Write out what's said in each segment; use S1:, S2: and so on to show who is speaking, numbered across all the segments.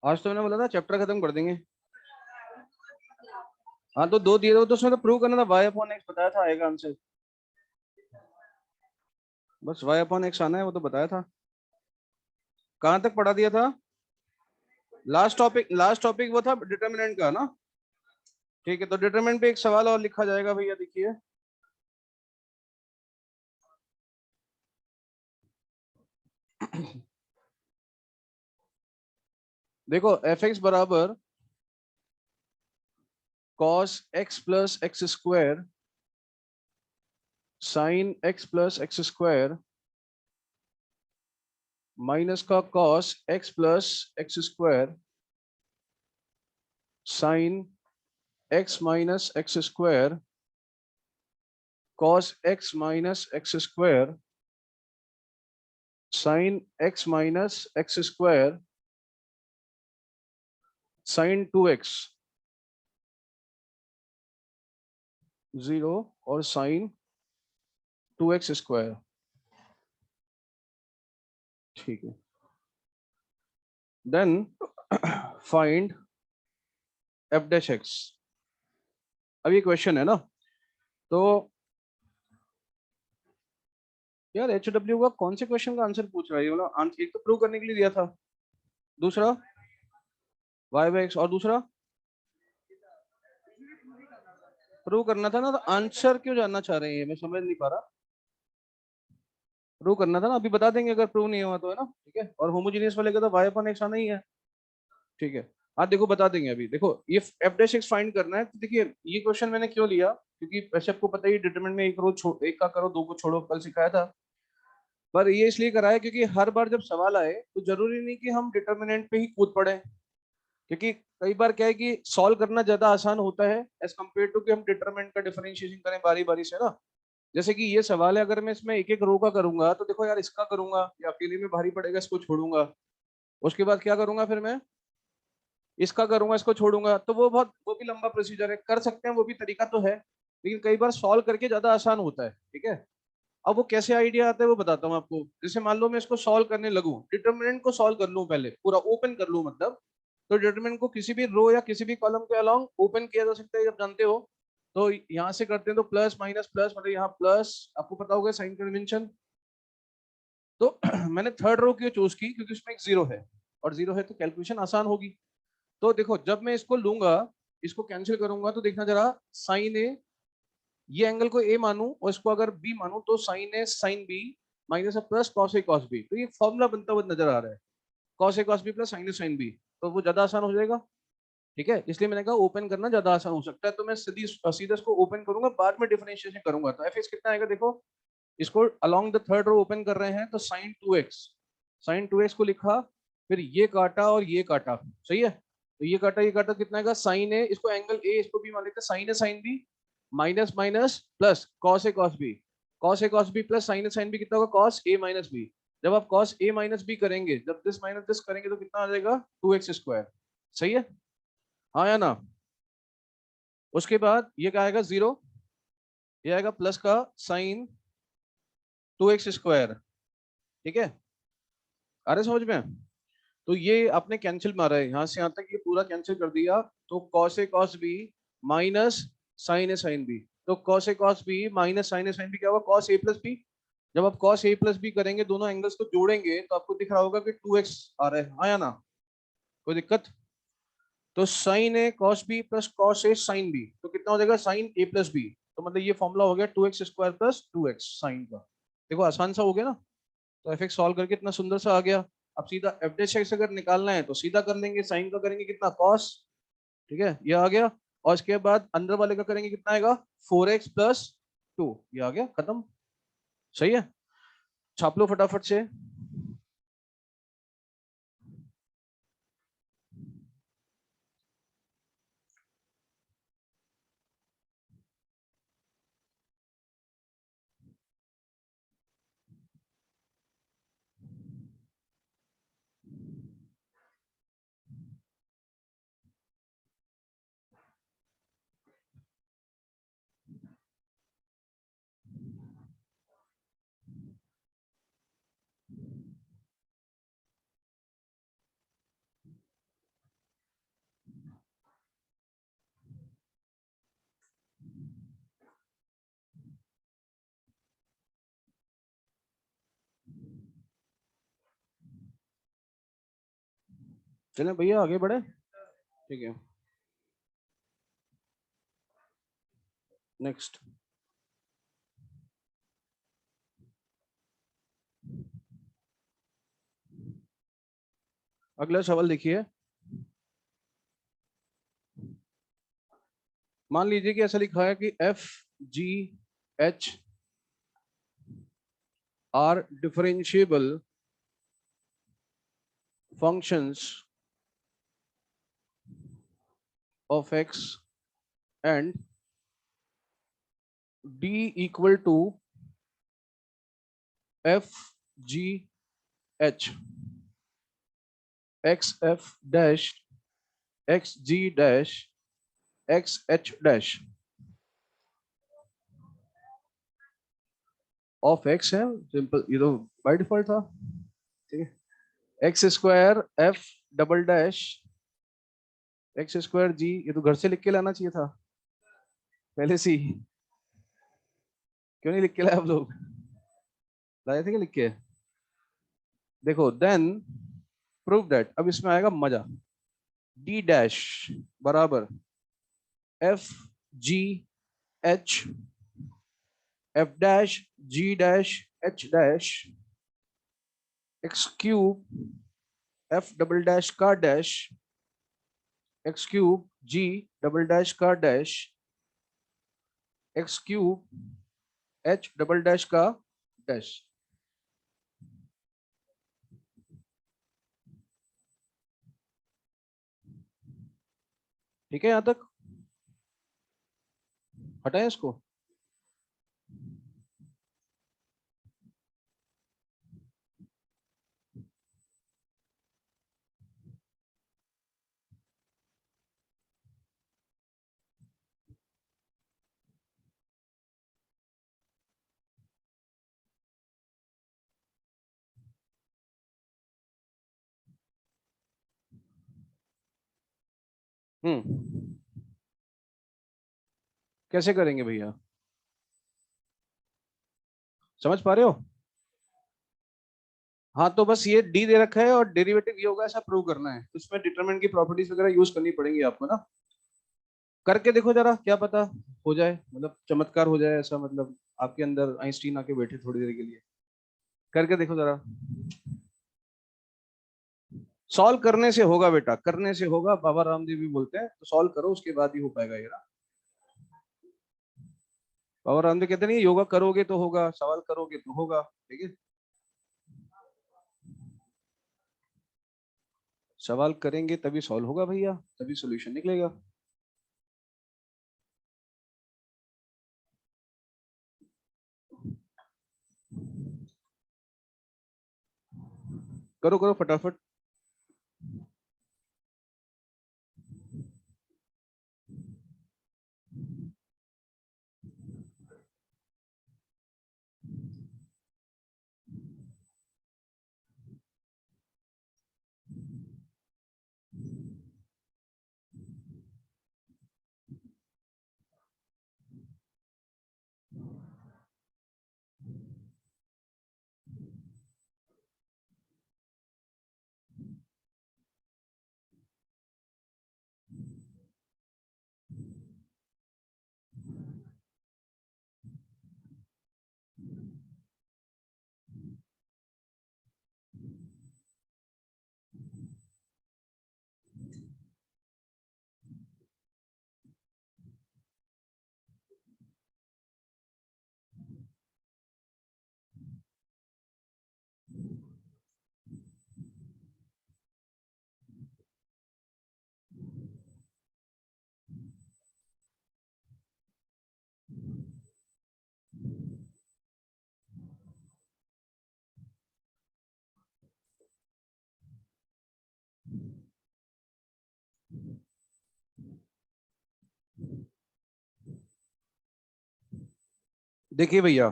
S1: आज तो मैंने बोला था चैप्टर खत्म कर देंगे। हाँ तो दो दिए थे तो उसमें तो प्रूव करना था, वाई अपॉन एक्स बताया था आएगा आंसर। बस वाई अपॉन एक्स आना है, वो तो बताया था। कहाँ तक पढ़ा दिया था? लास्ट टॉपिक वो था डिटर्मिनेंट का ना। ठीक है, तो डिटरमिनेंट पे एक सवाल और लिखा जाएगा भैया, देखिए। देखो एफ एक्स बराबर cos x plus x square sine x plus x square minus का cos x plus x square sine x minus x square cos x minus x square sine x minus x square sine 2x 0 और sine 2x square. ठीक है, then find f dash x. अब ये question है ना, तो यार H W का कौन से क्वेश्चन का आंसर पूछ रहा है ये वाला? एक तो प्रूव करने के लिए दिया था, दूसरा वाई बाई एक्स, और दूसरा प्रूव करना था ना। तो आंसर क्यों जानना चाह रहे हैं, मैं समझ नहीं पा रहा। प्रूव करना था ना, अभी बता देंगे अगर प्रूव नहीं हुआ तो, है ना। ठीक है, और होमोजीनियस वाले का तो वाई अपन एक्स आना ही है। ठीक है, आज देखो बता देंगे। अभी देखो ये एफ डैश एक्स फाइंड करना है, तो देखिए ये क्वेश्चन मैंने क्यों लिया, क्योंकि वैसे आपको पता ही डिटरमिनेंट में एक का करो दो को छोड़ो, कल सिखाया था। पर ये इसलिए कराया क्योंकि हर बार जब सवाल आए तो जरूरी नहीं कि हम डिटरमिनेंट पे ही कूद पड़े, क्योंकि कई बार क्या है कि सॉल्व करना ज्यादा आसान होता है एज कम्पेयर टू कि हम डिटरमिनेंट का डिफरेंशिएशन करें बारी बारी से ना। जैसे कि ये सवाल है, अगर मैं इसमें एक एक रो का करूंगा तो देखो यार, इसका करूंगा या अकेले में भारी पड़ेगा, इसको छोड़ूंगा। उसके बाद क्या करूंगा फिर मैं, इसका करूंगा इसको छोड़ूंगा, तो वो भी लंबा प्रोसीजर है। कर सकते हैं, वो भी तरीका तो है, लेकिन कई बार सॉल्व करके ज्यादा आसान होता है। ठीक है, अब वो कैसे आइडिया आता है वो बताता हूँ आपको। जैसे मान लो मैं इसको सॉल्व करने लगूं, डिटरमिनेंट को सॉल्व कर लूं, पहले पूरा ओपन कर लूं मतलब। तो डिटरमिनेंट को किसी भी रो या किसी भी कॉलम के अलोंग ओपन किया जा सकता है, जब जानते हो। तो यहाँ से करते हैं तो प्लस माइनस प्लस, मतलब यहाँ प्लस, आपको पता होगा साइन कन्वेंशन। तो मैंने थर्ड रो क्यों चूज की, क्योंकि उसमें एक जीरो है, और जीरो है तो कैलकुलेशन आसान होगी। तो देखो जब मैं इसको लूंगा, इसको कैंसिल करूंगा, तो देखना जरा, साइन ए, ये एंगल को ए मानूं और इसको अगर बी मानूं, तो sine A sine B minus plus cos A cos B, तो ये फॉर्मूला बनता हुआ नजर आ रहा है, cos A cos B plus sine A sine B. तो वो ज्यादा आसान हो जाएगा। ठीक है, इसलिए मैंने कहा ओपन करना ज्यादा आसान हो सकता है, तो मैं सीधी सीधा इसको ओपन करूंगा, बाद में डिफरेंशिएशन करूंगा। तो एफ कितना आएगा देखो, इसको along the third row open कर रहे हैं, तो साइन टू एक्स को लिखा, फिर ये काटा और ये काटा, सही है। तो ये काटा कितना आएगा, साइन ए, इसको एंगल ए, इसको भी मान लेते हैं sine A sine B minus minus plus cos A cos B, cos A cos B plus sine A sine B कितना होगा, कॉस ए माइनस बी। जब आप कॉस ए माइनस बी करेंगे, जब दिस माइनस दिस करेंगे, तो कितना आ जाएगा, 2x स्क्वायर। सही है, हाँ या ना। उसके बाद ये क्या आएगा, जीरो, ये आएगा प्लस का साइन 2x स्क्वायर। ठीक है, अरे समझ में। तो ये आपने कैंसिल मारा है, यहाँ से यहाँ तक ये पूरा कैंसिल कर दिया। तो cos A cos B minus sign A sine B, तो cos A cos B minus sign A sine B क्या होगा, कॉस ए प्लस बी। जब आप कॉस ए प्लस बी करेंगे, दोनों एंगल्स को जोड़ेंगे, तो आपको दिख रहा होगा कि 2x आ रहा है, हाँ या ना, कोई दिक्कत। तो साइन ए कॉस बी प्लस कॉस ए साइन बी, तो कितना हो जाएगा, साइन ए प्लस बी। तो मतलब ये फॉर्मूला हो गया 2x square plus 2x sign का। देखो आसान सा हो गया ना। तो एफ एक्स सॉल्व करके इतना सुंदर सा आ गया। अब सीधा एफ डैश एक्स अगर निकालना है तो सीधा कर लेंगे, साइन का करेंगे कितना, कॉस। ठीक है, ये आ गया। और इसके बाद अंदर वाले का करेंगे कितना आएगा, 4x+2, ये आ गया, खत्म। सही है, छाप लो फटाफट से। चलें भैया आगे बढ़े, ठीक है। नेक्स्ट, अगला सवाल देखिए। मान लीजिए कि ऐसा लिखा है कि F g H R differentiable functions of x and d equal to f g h x f dash x g dash x h dash of x है। सिंपल, ये तो बाय डिफॉल्ट था, ठीक है। X square f double dash x square g, ये तो घर से लिख के लाना चाहिए था पहले से ही। क्यों नहीं लिख के लाए आप लोग? लाए थे क्या लिख के? देखो, देन प्रूव दैट, अब इसमें आएगा मजा। डी डैश बराबर f g h f dash g dash h dash x cube f double dash का dash x cube g double dash का dash x cube h double dash का dash. ठीक है, यहां तक हटाएं इसको। कैसे करेंगे भैया, समझ पा रहे हो? हाँ, तो बस ये डी दे रखा है और डेरिवेटिव ये होगा, ऐसा प्रूव करना है। तो इसमें डिटरमिनेंट की प्रॉपर्टीज वगैरह यूज करनी पड़ेंगी आपको ना। करके देखो जरा, क्या पता हो जाए, मतलब चमत्कार हो जाए ऐसा, मतलब आपके अंदर आइंस्टीन आके बैठे थोड़ी देर के लिए। करके देखो जरा। सॉल्व करने से होगा बेटा, करने से होगा, बाबा रामदेव भी बोलते हैं, तो सॉल्व करो उसके बाद ही हो पाएगा ये ना। बाबा रामदेव कहते नहीं, योगा करोगे तो होगा, सवाल करोगे तो होगा, ठीक है। सवाल करेंगे तभी सॉल्व होगा भैया, तभी सॉल्यूशन निकलेगा। करो करो फटाफट। देखिए भैया,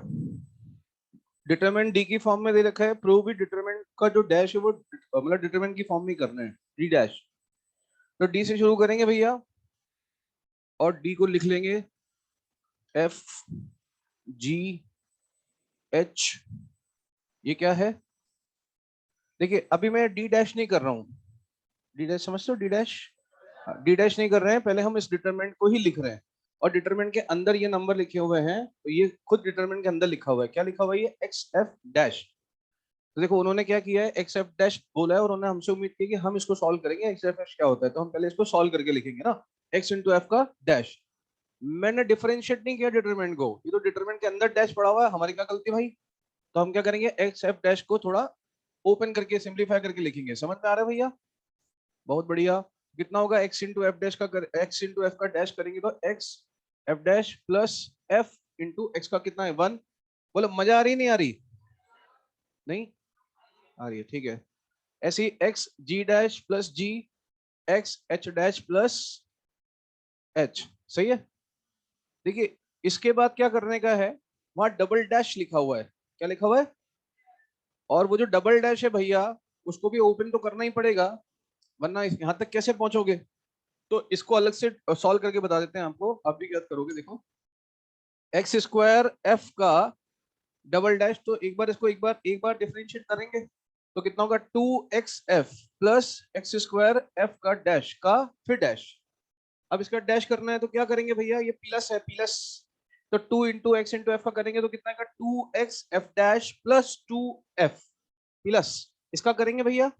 S1: डिटरमिनेंट डी की फॉर्म में दे रखा है, प्रूव भी डिटरमिनेंट का जो डैश है वो मतलब डिटरमिनेंट की फॉर्म में ही करना है, डी डैश। तो डी से शुरू करेंगे भैया, और डी को लिख लेंगे एफ जी एच। ये क्या है? देखिए, अभी मैं डी डैश नहीं कर रहा हूं, डी डैश समझते हो? डी डैश, डी डैश नहीं कर रहे हैं, पहले हम इस डिटरमिनेंट को ही लिख रहे हैं और डिटरमिनेंट के अंदर ये नंबर लिखे हुए हैं, तो ये खुद डिटरमिनेंट के अंदर लिखा हुआ है। क्या लिखा हुआ है? ये एक्स एफ डैश। तो देखो उन्होंने क्या किया है, एक्स एफ डैश बोला है और उन्होंने हमसे उम्मीद की कि हम इसको सॉल्व करेंगे, एक्स एफ डैश क्या होता है, तो हम पहले इसको सॉल्व करके लिखेंगे ना, एक्स इंटू एफ का डैश। मैंने डिफरेंशिएट नहीं किया डिटरमिनेंट को, ये तो डिटरमिनेंट के अंदर डैश पड़ा हुआ है, हमारी क्या गलती भाई? तो हम क्या करेंगे, एक्स एफ डैश को थोड़ा ओपन करके सिंप्लीफाई करके लिखेंगे। समझ में आ रहा है भैया? बहुत बढ़िया। कितना होगा एक्स इंटू एफ डैश का, एक्स इंटू एफ का डैश करेंगे तो x f dash plus F into x का कितना है 1। बोलो मजा आ रही नहीं आ रही? नहीं आ रही है, ठीक है। ऐसी x g dash plus g x h dash plus h. सही है। देखिए इसके बाद क्या करने का है, वहां डबल डैश लिखा हुआ है। क्या लिखा हुआ है? और वो जो डबल डैश है भैया, उसको भी ओपन तो करना ही पड़ेगा, वरना यहां तक कैसे पहुंचोगे? तो इसको अलग से सॉल्व करके बता देते हैं आपको, आप भी क्या करोगे देखो। एक्स स्क्वायर एफ का डबल डैश, तो एक बार डिफरेंशिएट करेंगे तो कितना होगा, 2xf plus x square F का डैश का फिर डैश। अब इसका डैश करना है तो क्या करेंगे भैया, ये प्लस है प्लस, तो 2 इंटू एक्स इंटू एफ का करेंगे तो कितना का 2x f dash plus 2f plus इसका करेंगे भैया,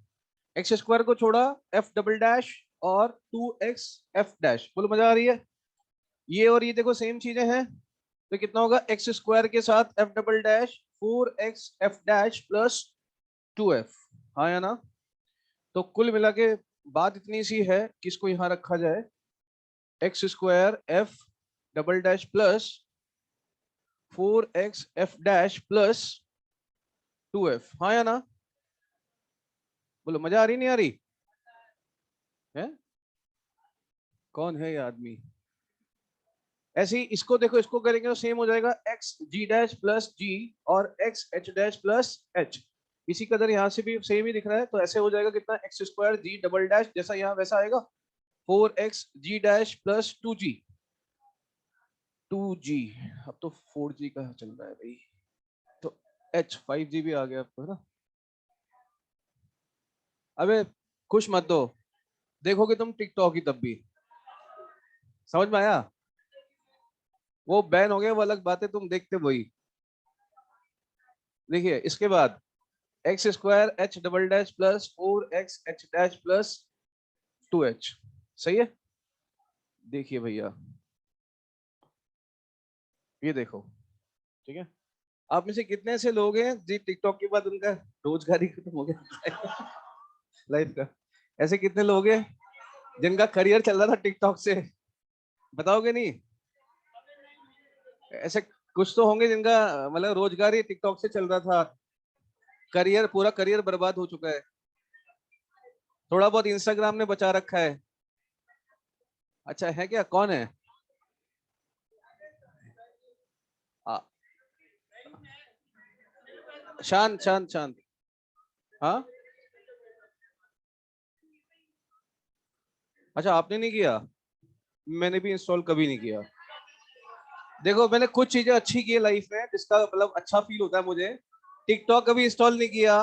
S1: एक्स स्क्वायर को छोड़ा एफ डबल डैश और 2x f डैश। बोलो मजा आ रही है? ये और ये देखो सेम चीजें हैं, तो कितना होगा एक्स स्क्वायर के साथ F double dash 4x f dash plus 2f। हाँ या ना? तो कुल मिला के बात इतनी सी है कि इसको यहां रखा जाए, x square f double dash plus 4x f dash plus 2f। हाँ या ना? बोलो मजा आ रही नहीं आ रही है? कौन है ये आदमी? ऐसे ही इसको देखो, इसको करेंगे तो सेम हो जाएगा, एक्स जी डैश प्लस जी और x h dash plus H. इसी कदर यहाँ से भी सेम ही दिख रहा है, तो ऐसे हो जाएगा कितना, x square g double dash जैसा यहाँ वैसा आएगा, 4x g dash plus 2g। 2g, अब तो 4g का चल रहा है भाई, तो h 5g भी आ गया आपको, है ना? अबे खुश मत दो, देखोगे तुम टिकटॉक ही तब भी। समझ में आया? वो बैन हो गया वो अलग बात है, तुम देखते वही। देखिए इसके बाद x square H double dash plus 4x h dash plus 2h। सही है। देखिए भैया ये देखो, ठीक है। आप में से कितने ऐसे लोग हैं जी टिकटॉक के बाद उनका रोजगार ही खत्म हो गया लाइफ का? ऐसे कितने लोग हैं जिनका करियर चल रहा था टिकटॉक से? बताओगे नहीं? ऐसे कुछ तो होंगे जिनका मतलब रोजगार ही टिकटॉक से चल रहा था, करियर पूरा करियर बर्बाद हो चुका है। थोड़ा बहुत इंस्टाग्राम ने बचा रखा है। अच्छा है क्या, कौन है? आ, शांत शांत शांत। हाँ, अच्छा आपने नहीं किया? मैंने भी इंस्टॉल कभी नहीं किया। देखो मैंने कुछ चीजें अच्छी की है लाइफ में जिसका मतलब अच्छा फील होता है मुझे। टिकटॉक कभी इंस्टॉल नहीं किया,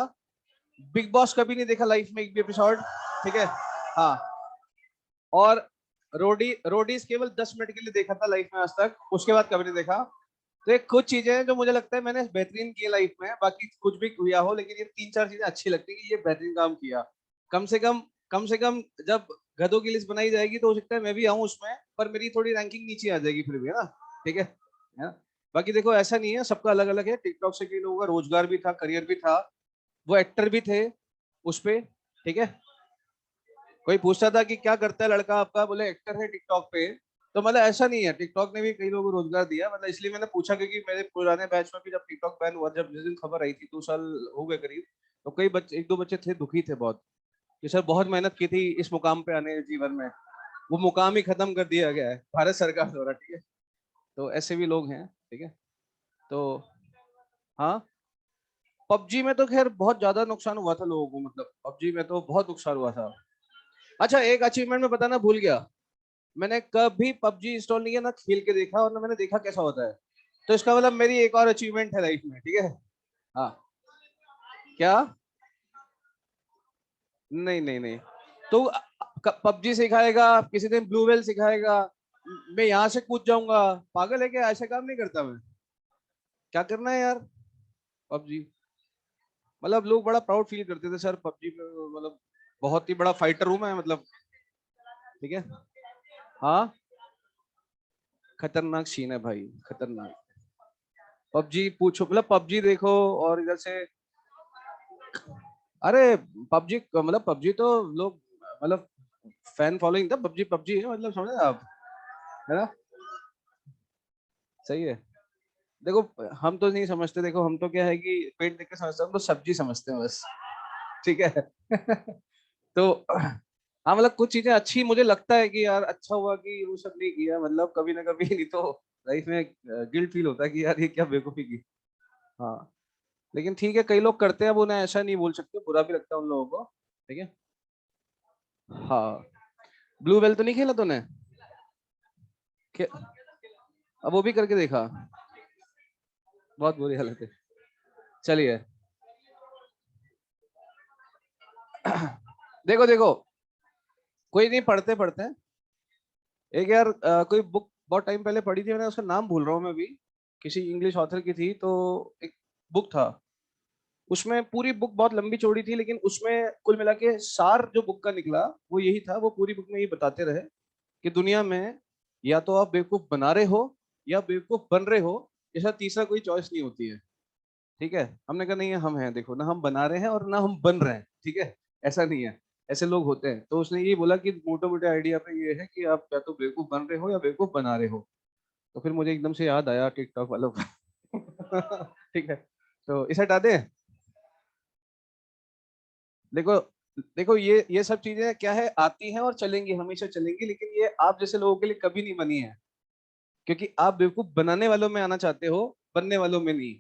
S1: बिग बॉस कभी नहीं देखा लाइफ में एक भी एपिसोड, ठीक है। हाँ, और रोडीज केवल 10 मिनट के लिए देखा था लाइफ में आज तक, उसके बाद कभी नहीं देखा। तो ये कुछ चीजें हैं जो मुझे लगता है मैंने बेहतरीन की लाइफ में, बाकी कुछ भी हुआ हो लेकिन ये 3-4 चीजें अच्छी लगती है कि ये बेहतरीन काम किया। कम से कम, कम से कम जब गधों की लिस्ट बनाई जाएगी तो हो सकता है मैं भी आऊं उसमें, पर मेरी थोड़ी रैंकिंग नीचे आ जाएगी फिर भी, है ना? ठीक है ना? बाकी देखो ऐसा नहीं है, सबका अलग अलग है। टिकटॉक से कई लोगों का रोजगार भी था, करियर भी था, वो एक्टर भी थे उस पे, ठीक है। कोई पूछता था कि क्या करता है लड़का आपका, बोले एक्टर है टिकटॉक पे। तो मतलब ऐसा नहीं है, टिकटॉक ने भी कई लोगों को रोजगार दिया, मतलब इसलिए मैंने पूछा क्योंकि मेरे पुराने बैच में भी जब टिकटॉक बैन हुआ, जब जिस दिन खबर आई थी 2 साल हो गए करीब, तो कई बच्चे, एक दो बच्चे थे दुखी थे बहुत कि सर बहुत मेहनत की थी इस मुकाम पे आने जीवन में, वो मुकाम ही खत्म कर दिया गया है भारत सरकार द्वारा, ठीक है। तो ऐसे भी लोग हैं, ठीक है। तो हाँ, पबजी में तो खैर बहुत ज्यादा नुकसान हुआ था लोगों को, मतलब पबजी में तो बहुत नुकसान हुआ था। अच्छा एक अचीवमेंट में बताना भूल गया, मैंने कभी पबजी इंस्टॉल नहीं किया, ना खेल के देखा और ना मैंने देखा कैसा होता है। तो इसका मतलब मेरी एक और अचीवमेंट है लाइफ में, ठीक है। हाँ। क्या? नहीं नहीं नहीं, तो पबजी सिखाएगा, किसी दिन ब्लू वेल सिखाएगा, मैं यहाँ से कूद जाऊंगा, पागल है क्या? ऐसा काम नहीं करता मैं। क्या करना है यार पबजी, मतलब लोग बड़ा प्राउड फील करते थे सर पबजी पे, मतलब बहुत ही बड़ा फाइटर हूं मैं, मतलब ठीक है। हाँ खतरनाक सीन है भाई, खतरनाक। पबजी पूछो, मतलब पबजी देखो और इधर से, अरे पबजी मतलब पबजी तो लोग, मतलब फैन फॉलोइंग था, पबजी पबजी है, मतलब समझे आप, है ना? सही है। देखो हम तो नहीं समझते, देखो हम तो क्या है कि पेट देख के समझते हैं, हम तो सब्जी समझते हैं बस, ठीक है। तो हाँ मतलब कुछ चीजें अच्छी मुझे लगता है कि यार अच्छा हुआ कि वो सब नहीं किया, मतलब कभी ना कभी नहीं तो लाइफ में गिल्ट फील होता है कि यार ये क्या बेवकूफी की। हाँ लेकिन ठीक है, कई लोग करते हैं, अब उन्हें ऐसा नहीं बोल सकते, बुरा भी लगता है उन लोगों को, ठीक है। हाँ ब्लू वेल तो नहीं खेला तूने? खे- अब वो भी करके देखा, बहुत बुरी हालत है। चलिए देखो देखो, कोई नहीं, पढ़ते पढ़ते हैं। एक यार कोई बुक बहुत टाइम पहले पढ़ी थी मैंने, उसका नाम भूल रहा हूँ मैं अभी, किसी इंग्लिश ऑथर की थी, तो एक बुक था, उसमें पूरी बुक बहुत लंबी चौड़ी थी, लेकिन उसमें कुल मिला के सार जो बुक का निकला वो यही था, वो पूरी बुक में ये बताते रहे कि दुनिया में या तो आप बेवकूफ बना रहे हो या बेवकूफ बन रहे हो, ऐसा तीसरा कोई चॉइस नहीं होती है, ठीक है। हमने कहा नहीं है, हम हैं, देखो ना हम बना रहे हैं और ना हम बन रहे हैं, ठीक है, ऐसा नहीं है, ऐसे लोग होते हैं। तो उसने ये बोला कि मोटे मोटे आइडिया पे ये है कि आप या तो बेवकूफ बन रहे हो या बेवकूफ बना रहे हो। तो फिर मुझे एकदम से याद आया टिकटॉक वालों का। ठीक है, तो इसे हटा दें। देखो देखो, ये सब चीजें क्या है, आती हैं और चलेंगी, हमेशा चलेंगी, लेकिन ये आप जैसे लोगों के लिए कभी नहीं बनी है, क्योंकि आप बेवकूफ बनाने वालों में आना चाहते हो, बनने वालों में नहीं।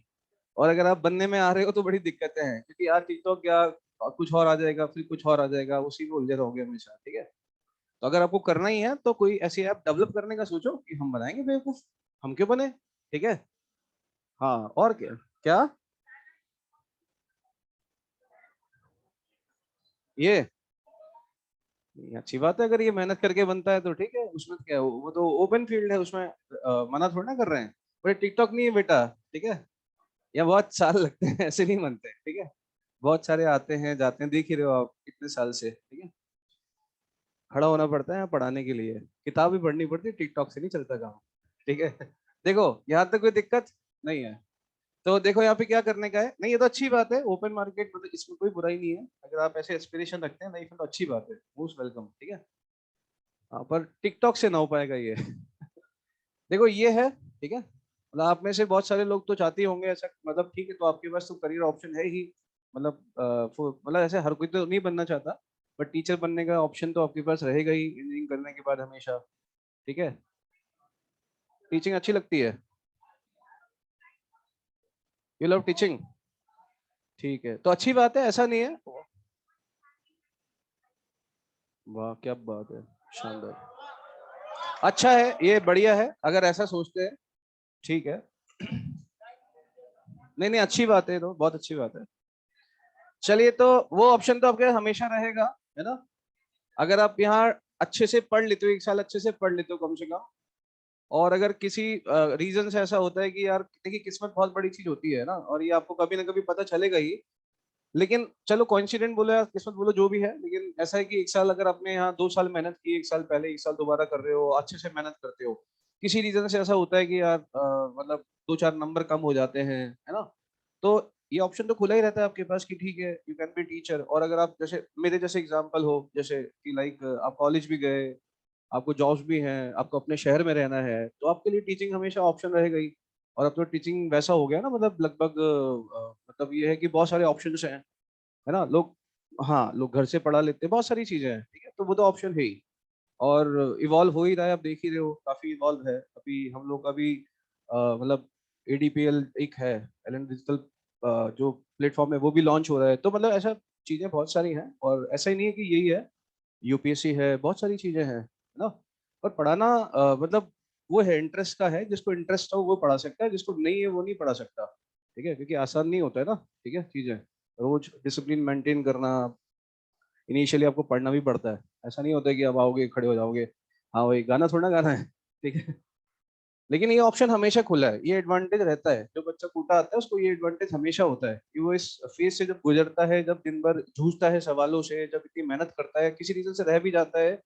S1: और अगर आप बनने में आ रहे हो तो बड़ी दिक्कतें हैं, क्योंकि यार टिकटॉक क्या, कुछ और आ जाएगा, फिर कुछ और आ जाएगा, उसी में उलझे रहोगे हमेशा, ठीक है। तो अगर आपको करना ही है तो कोई ऐसी ऐप डेवलप करने का सोचो कि हम बनाएंगे बेवकूफ, हम क्यों बने, ठीक है। हाँ और क्या, क्या ये ये अच्छी बात है, अगर ये मेहनत करके बनता है तो ठीक है, उसमें तो क्या है, वो तो ओपन फील्ड है, उसमें मना थोड़ा ना कर रहे हैं। पर टिकटॉक नहीं है बेटा, ठीक है, या बहुत साल लगते हैं, ऐसे नहीं बनते, ठीक है। बहुत सारे आते हैं जाते हैं, देख ही रहे हो आप कितने साल से, ठीक है। खड़ा होना पड़ता है पढ़ाने के लिए, किताब भी पढ़नी पड़ती है, टिकटॉक से नहीं चलता काम, ठीक है। देखो यहाँ तक कोई दिक्कत नहीं है। तो देखो यहाँ पे क्या करने का है, नहीं ये तो अच्छी बात है, ओपन मार्केट, मतलब इसमें कोई बुराई नहीं है, अगर आप ऐसे एस्पिरेशन रखते हैं लाइफ में तो अच्छी बात है, मोस्ट वेलकम, ठीक है। हाँ पर टिकटॉक से ना हो पाएगा ये। देखो ये है, ठीक है, मतलब आप में से बहुत सारे लोग तो चाहते ही होंगे ऐसा, मतलब ठीक है, तो आपके पास तो करियर ऑप्शन है ही, मतलब मतलब ऐसे हर कोई तो नहीं बनना चाहता, बट टीचर बनने का ऑप्शन तो आपके पास रहेगा ही इंजीनियरिंग करने के बाद हमेशा, ठीक है। टीचिंग अच्छी लगती है, यू लव टीचिंग, ठीक है, तो अच्छी बात है, ऐसा नहीं है। वाह क्या बात है, शानदार, अच्छा है, ये बढ़िया है अगर ऐसा सोचते हैं, ठीक है। नहीं नहीं अच्छी बात है, तो बहुत अच्छी बात है। चलिए तो वो ऑप्शन तो आपके हमेशा रहेगा, है ना। अगर आप यहाँ अच्छे से पढ़ लेते हो, एक साल अच्छे से पढ़ लेते हो कम से कम, और अगर किसी रीजन से ऐसा होता है कि यार देखिए किस्मत बहुत बड़ी चीज होती है ना, और ये आपको कभी ना कभी पता चलेगा ही, लेकिन चलो कोइंसिडेंट बोलो या किस्मत बोलो जो भी है, लेकिन ऐसा है कि एक साल अगर आपने यहाँ 2 साल मेहनत की, एक साल पहले एक साल दोबारा कर रहे हो, अच्छे से मेहनत करते हो, किसी रीजन से ऐसा होता है कि यार मतलब 2-4 नंबर कम हो जाते हैं, है ना, तो ये ऑप्शन तो खुला ही रहता है आपके पास कि ठीक है यू कैन बी टीचर। और अगर आप जैसे मेरे जैसे एग्जाम्पल हो, जैसे कि लाइक आप कॉलेज भी गए, आपको जॉब्स भी हैं, आपको अपने शहर में रहना है, तो आपके लिए टीचिंग हमेशा ऑप्शन रहेगा ही। और अब तो टीचिंग वैसा हो गया ना, मतलब लगभग मतलब ये है कि बहुत सारे ऑप्शंस हैं, है ना, लोग, हाँ लोग घर से पढ़ा लेते हैं, बहुत सारी चीजें हैं, ठीक है, तो वो तो ऑप्शन है ही। और इवॉल्व हो ही रहा है, आप देख ही रहे हो, काफी इवॉल्व है अभी हम लोग का भी, मतलब एडीपीएल एक है, एलन डिजिटल जो प्लेटफॉर्म है वो भी लॉन्च हो रहा है, तो मतलब ऐसा चीजें बहुत सारी हैं, और ऐसा ही नहीं है कि यही है, यूपीएससी है, बहुत सारी चीजें हैं, है ना। पर पढ़ाना मतलब वो है, इंटरेस्ट का है, जिसको इंटरेस्ट हो वो पढ़ा सकता है, जिसको नहीं है वो नहीं पढ़ा सकता, ठीक है, क्योंकि आसान नहीं होता है ना, ठीक है, चीजें रोज डिसिप्लिन मेंटेन करना, इनिशियली आपको पढ़ना भी पड़ता है, ऐसा नहीं होता है कि अब आओगे खड़े हो जाओगे, हाँ वही गाना थोड़ा गाना है, ठीक है। लेकिन ये ऑप्शन हमेशा खुला है, ये एडवांटेज रहता है, जो बच्चा कूटा आता है उसको ये एडवांटेज हमेशा होता है कि वो इस फेज से जब गुजरता है, जब दिन भर जूझता है सवालों से, जब इतनी मेहनत करता है, किसी रीजन से रह भी जाता है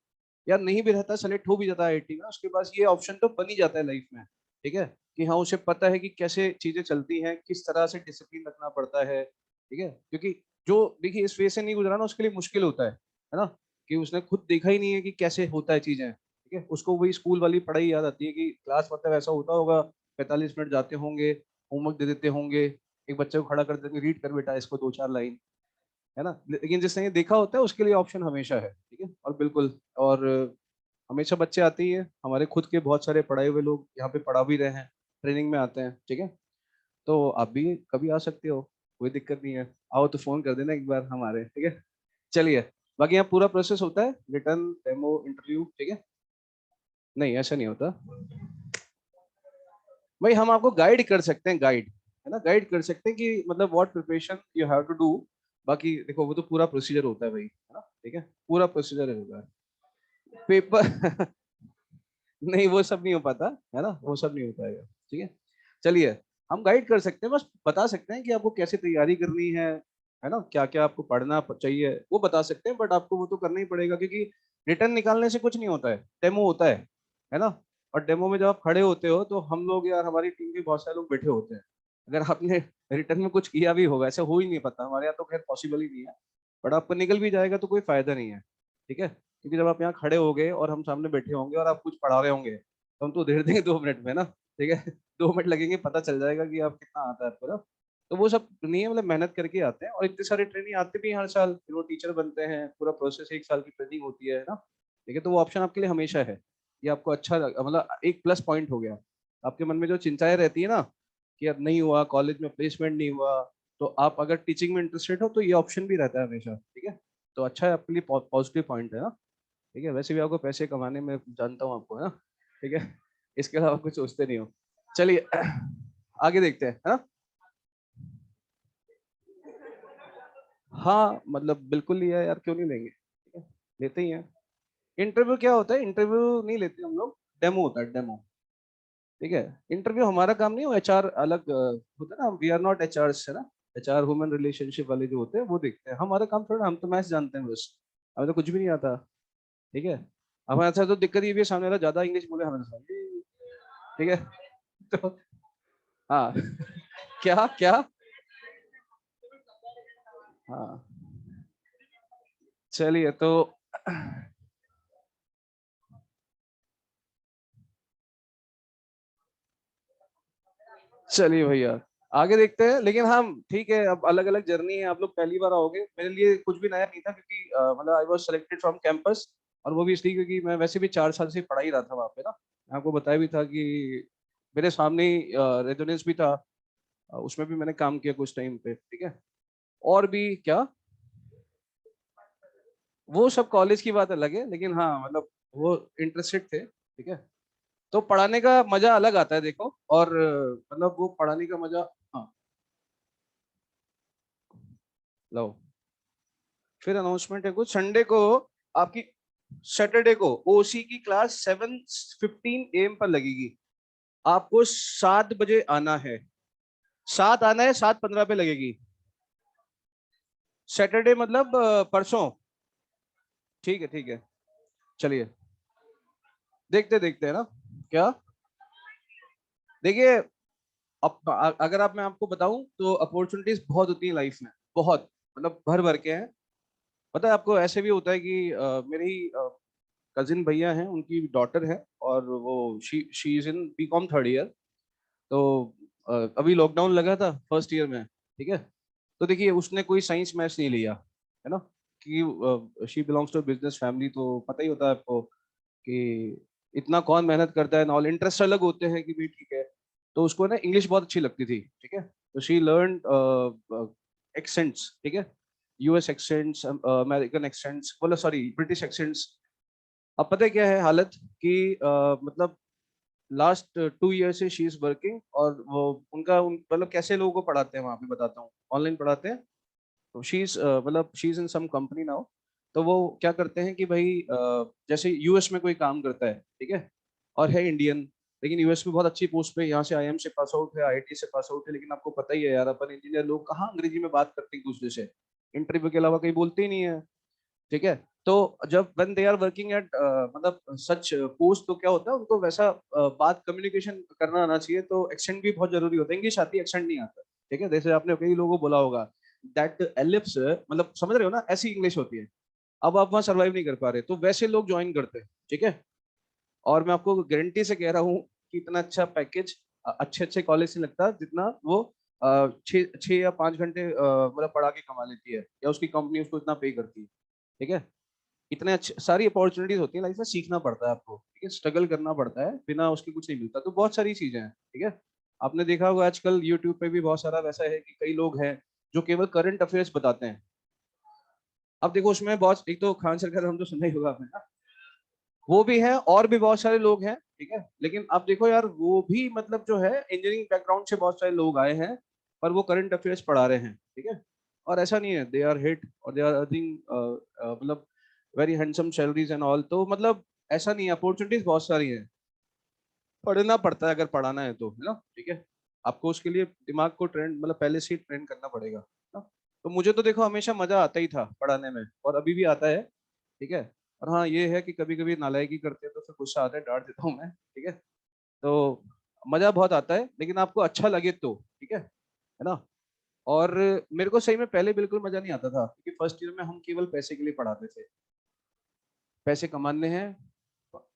S1: या नहीं भी रहता, सेलेक्ट हो भी जाता है आईआईटी में, उसके पास ये ऑप्शन तो बन ही जाता है लाइफ में, ठीक है। कि हाँ उसे पता है कि कैसे चीजें चलती हैं, किस तरह से डिसिप्लिन रखना पड़ता है, ठीक है। क्योंकि जो देखिए इस फेज से नहीं गुजरा ना, उसके लिए मुश्किल होता है ना, कि उसने खुद देखा ही नहीं है कि कैसे होता है चीजें, ठीक है। उसको वही स्कूल वाली पढ़ाई याद आती है कि क्लास मतलब ऐसा होता होगा, 45 मिनट जाते होंगे, होमवर्क दे देते होंगे, एक बच्चे को खड़ा कर देंगे, रीड कर बेटा इसको 2-4 लाइन, है ना। लेकिन जिसने ये देखा होता है उसके लिए ऑप्शन हमेशा है, ठीक है। और बिल्कुल, और हमेशा बच्चे आते ही है, हमारे खुद के बहुत सारे पढ़ाए हुए लोग यहाँ पे पढ़ा भी रहे हैं, ट्रेनिंग में आते हैं, ठीक है। तो आप भी कभी आ सकते हो, कोई दिक्कत नहीं है, आओ तो फोन कर देना एक बार हमारे, ठीक है। चलिए, बाकी यहाँ पूरा प्रोसेस होता है, रिटर्न, डेमो, इंटरव्यू, ठीक है। नहीं ऐसा नहीं होता भाई, हम आपको गाइड कर सकते हैं, गाइड, है ना, गाइड कर सकते हैं कि मतलब what preparation you have to do. बाकी देखो वो तो पूरा प्रोसीजर होता है भाई, है ना, ठीक है, पूरा प्रोसीजर होता है, पेपर नहीं वो सब नहीं हो पाता, है ना, वो सब नहीं हो पाएगा, ठीक है। चलिए, हम गाइड कर सकते हैं, बस बता सकते हैं कि आपको कैसे तैयारी करनी है ना, क्या क्या आपको पढ़ना चाहिए वो बता सकते हैं, बट आपको वो तो करना ही पड़ेगा, क्योंकि रिटर्न निकालने से कुछ नहीं होता है, डेमो होता है ना। और डेमो में जब आप खड़े होते हो तो हम लोग यार, हमारी टीम के बहुत सारे लोग बैठे होते हैं, अगर आपने रिटर्न में कुछ किया भी होगा, ऐसे हो ही नहीं पाता हमारे यहाँ, तो खैर पॉसिबल ही नहीं है, बट आपको निकल भी जाएगा तो कोई फायदा नहीं है, ठीक है। क्योंकि जब आप यहाँ खड़े होगे और हम सामने बैठे होंगे और आप कुछ पढ़ा रहे होंगे, तो हम तो दे देंगे 2 मिनट में ना, ठीक है। 2 मिनट लगेंगे, पता चल जाएगा कि आप कितना आता है आपको ना। तो वो सब नहीं है, मतलब मेहनत करके आते हैं, और इतने सारे ट्रेनिंग आते भी हैं हर साल, फिर वो टीचर बनते हैं, पूरा प्रोसेस 1 साल की ट्रेनिंग होती है ना, ठीक है। तो वो ऑप्शन आपके लिए हमेशा है, ये आपको अच्छा मतलब एक प्लस पॉइंट हो गया। आपके मन में जो चिंताएं रहती है ना, कि यार नहीं हुआ कॉलेज में, प्लेसमेंट नहीं हुआ, तो आप अगर टीचिंग में इंटरेस्टेड हो तो ये ऑप्शन भी रहता है हमेशा, ठीक है। तो अच्छा है, आपके लिए पॉजिटिव पॉइंट है ना, ठीक है। वैसे भी आपको पैसे कमाने में जानता हूँ आपको, है ना, ठीक है। इसके अलावा कुछ सोचते नहीं हो। चलिए आगे देखते हैं, है ना। हाँ मतलब बिल्कुल लिया है यार, क्यों नहीं लेंगे, ठीक है, लेते ही हैं। इंटरव्यू क्या होता है, इंटरव्यू नहीं लेते हम लोग, डेमो होता है, डेमो, ठीक है। इंटरव्यू हमारा काम नहीं है, एचआर अलग होता है ना, वी आर नॉट एचआर, है ना। एचआर ह्यूमन रिलेशनशिप वाले जो होते हैं वो देखते हैं, हमारा काम थोड़ा, हम तो मैथ्स जानते हैं बस, हमें तो कुछ भी नहीं आता, ठीक है। हमारे साथ तो दिक्कत ये भी है, सामने वाला ज्यादा इंग्लिश बोले हमें समझ, ठीक है। तो हाँ क्या क्या, हाँ चलिए तो चलिए भैया आगे देखते हैं, लेकिन हम ठीक है, अब अलग अलग जर्नी है, आप लोग पहली बार आओगे, मेरे लिए कुछ भी नया नहीं था, क्योंकि मतलब I was selected from campus, और वो भी इसलिए क्योंकि मैं वैसे भी 4 साल से पढ़ा ही रहा था वहाँ पे ना, मैं आपको बताया भी था कि मेरे सामने ही रेजोनेंस भी था, उसमें भी मैंने काम किया कुछ टाइम पे, ठीक है। और भी क्या, वो सब कॉलेज की बात अलग है, लेकिन हाँ मतलब वो इंटरेस्टेड थे, ठीक है। तो पढ़ाने का मजा अलग आता है देखो, और मतलब वो पढ़ाने का मजा, हाँ लो, फिर अनाउंसमेंट है कुछ संडे को आपकी, सैटरडे को ओसी की क्लास 7:15 AM पर लगेगी, आपको 7 बजे आना है, 7 आना है, 7:15 पे लगेगी, सैटरडे मतलब परसों, ठीक है ठीक है। चलिए देखते देखते हैं ना, क्या, देखिए, अब अगर आप, मैं आपको बताऊं तो अपॉर्चुनिटीज बहुत होती है लाइफ में, बहुत, मतलब भर भर के हैं। पता है आपको, ऐसे भी होता है कि मेरे ही कजिन भैया हैं, उनकी डॉटर है, और वो she is in BCom 3rd year. तो अभी लॉकडाउन लगा था फर्स्ट ईयर में, ठीक है। तो देखिए उसने कोई साइंस मैथ्स नहीं लिया, है ना, कि she belongs to business family, तो पता ही होता है आपको कि इतना कौन मेहनत करता है, नॉल इंटरेस्ट अलग होते हैं कि भी, ठीक है। तो उसको ना इंग्लिश बहुत अच्छी लगती थी, ठीक है। तो शी लर्न एक्सेंट्स, ठीक है, यूएस एक्सेंट्स, अमेरिकन एक्सेंट्स, बोला सॉरी ब्रिटिश एक्सेंट्स। अब पता है क्या है हालत, कि मतलब लास्ट 2 ईयर से शी इज वर्किंग, और वो उनका मतलब कैसे लोगों को पढ़ाते हैं वहां पे, बताता हूँ, ऑनलाइन पढ़ाते हैं। तो शी इज मतलब she is in some company now, तो वो क्या करते हैं कि भाई जैसे यूएस में कोई काम करता है, ठीक है, और है इंडियन, लेकिन यूएस में बहुत अच्छी पोस्ट पे, यहाँ से आईएम से पास आउट है, आईआईटी से पास आउट है, लेकिन आपको पता ही है यार, अपन इंजीनियर लोग कहाँ अंग्रेजी में बात करते हैं एक दूसरे से, इंटरव्यू के अलावा कहीं बोलते ही नहीं है, ठीक है। तो जब when they are working at मतलब सच पोस्ट, तो क्या होता है उनको वैसा बात कम्युनिकेशन करना आना चाहिए, तो एक्सेंट भी बहुत जरूरी होता है, इंग्लिश आती है, एक्सेंट नहीं आता, ठीक है। जैसे आपने कई लोगों को बोला होगा दैट एलिप्स, मतलब समझ रहे हो ना, ऐसी इंग्लिश होती है। अब आप वहाँ सर्वाइव नहीं कर पा रहे, तो वैसे लोग ज्वाइन करते हैं, ठीक है। और मैं आपको गारंटी से कह रहा हूँ कि इतना अच्छा पैकेज अच्छे अच्छे कॉलेज से लगता है जितना वो 6 या 5 घंटे मतलब पढ़ा के कमा लेती है, या उसकी कंपनी उसको इतना पे करती है, ठीक है। इतने अच्छे सारी अपॉर्चुनिटीज होती है लाइफ में, सीखना पड़ता है आपको, ठीक है, स्ट्रगल करना पड़ता है, बिना उसके कुछ नहीं मिलता, तो बहुत सारी चीजें हैं, ठीक है। आपने देखा होगा आजकल यूट्यूब पे भी बहुत सारा वैसा है कि कई लोग हैं जो केवल करंट अफेयर्स बताते हैं। अब देखो उसमें बहुत, एक तो खान सर का नाम तो सुना ही होगा आपने ना, वो भी है और भी बहुत सारे लोग हैं, ठीक है। लेकिन आप देखो यार, वो भी मतलब जो है इंजीनियरिंग बैकग्राउंड से बहुत सारे लोग आए हैं, पर वो करंट अफेयर्स पढ़ा रहे हैं, ठीक है। और ऐसा नहीं है दे आर हिट और दे आर अर्निंग मतलब very handsome salaries and all, तो मतलब ऐसा नहीं है, अपॉर्चुनिटीज बहुत सारी हैं, पढ़ना पड़ता है अगर पढ़ाना है तो, है ना, ठीक है। आपको उसके लिए दिमाग को ट्रेन, मतलब पहले से ही ट्रेन करना पड़ेगा, है ना। तो मुझे तो देखो हमेशा मजा आता ही था पढ़ाने में, और अभी भी आता है, ठीक है। और हाँ ये है कि कभी कभी नालायकी करते हैं तो फिर गुस्सा आता है, डांट देता हूँ मैं, ठीक है। तो मजा बहुत आता है, लेकिन आपको अच्छा लगे तो, ठीक है ना। और मेरे को सही में पहले बिल्कुल मजा नहीं आता था, क्योंकि फर्स्ट ईयर में हम केवल पैसे के लिए पढ़ाते थे, पैसे कमाने हैं,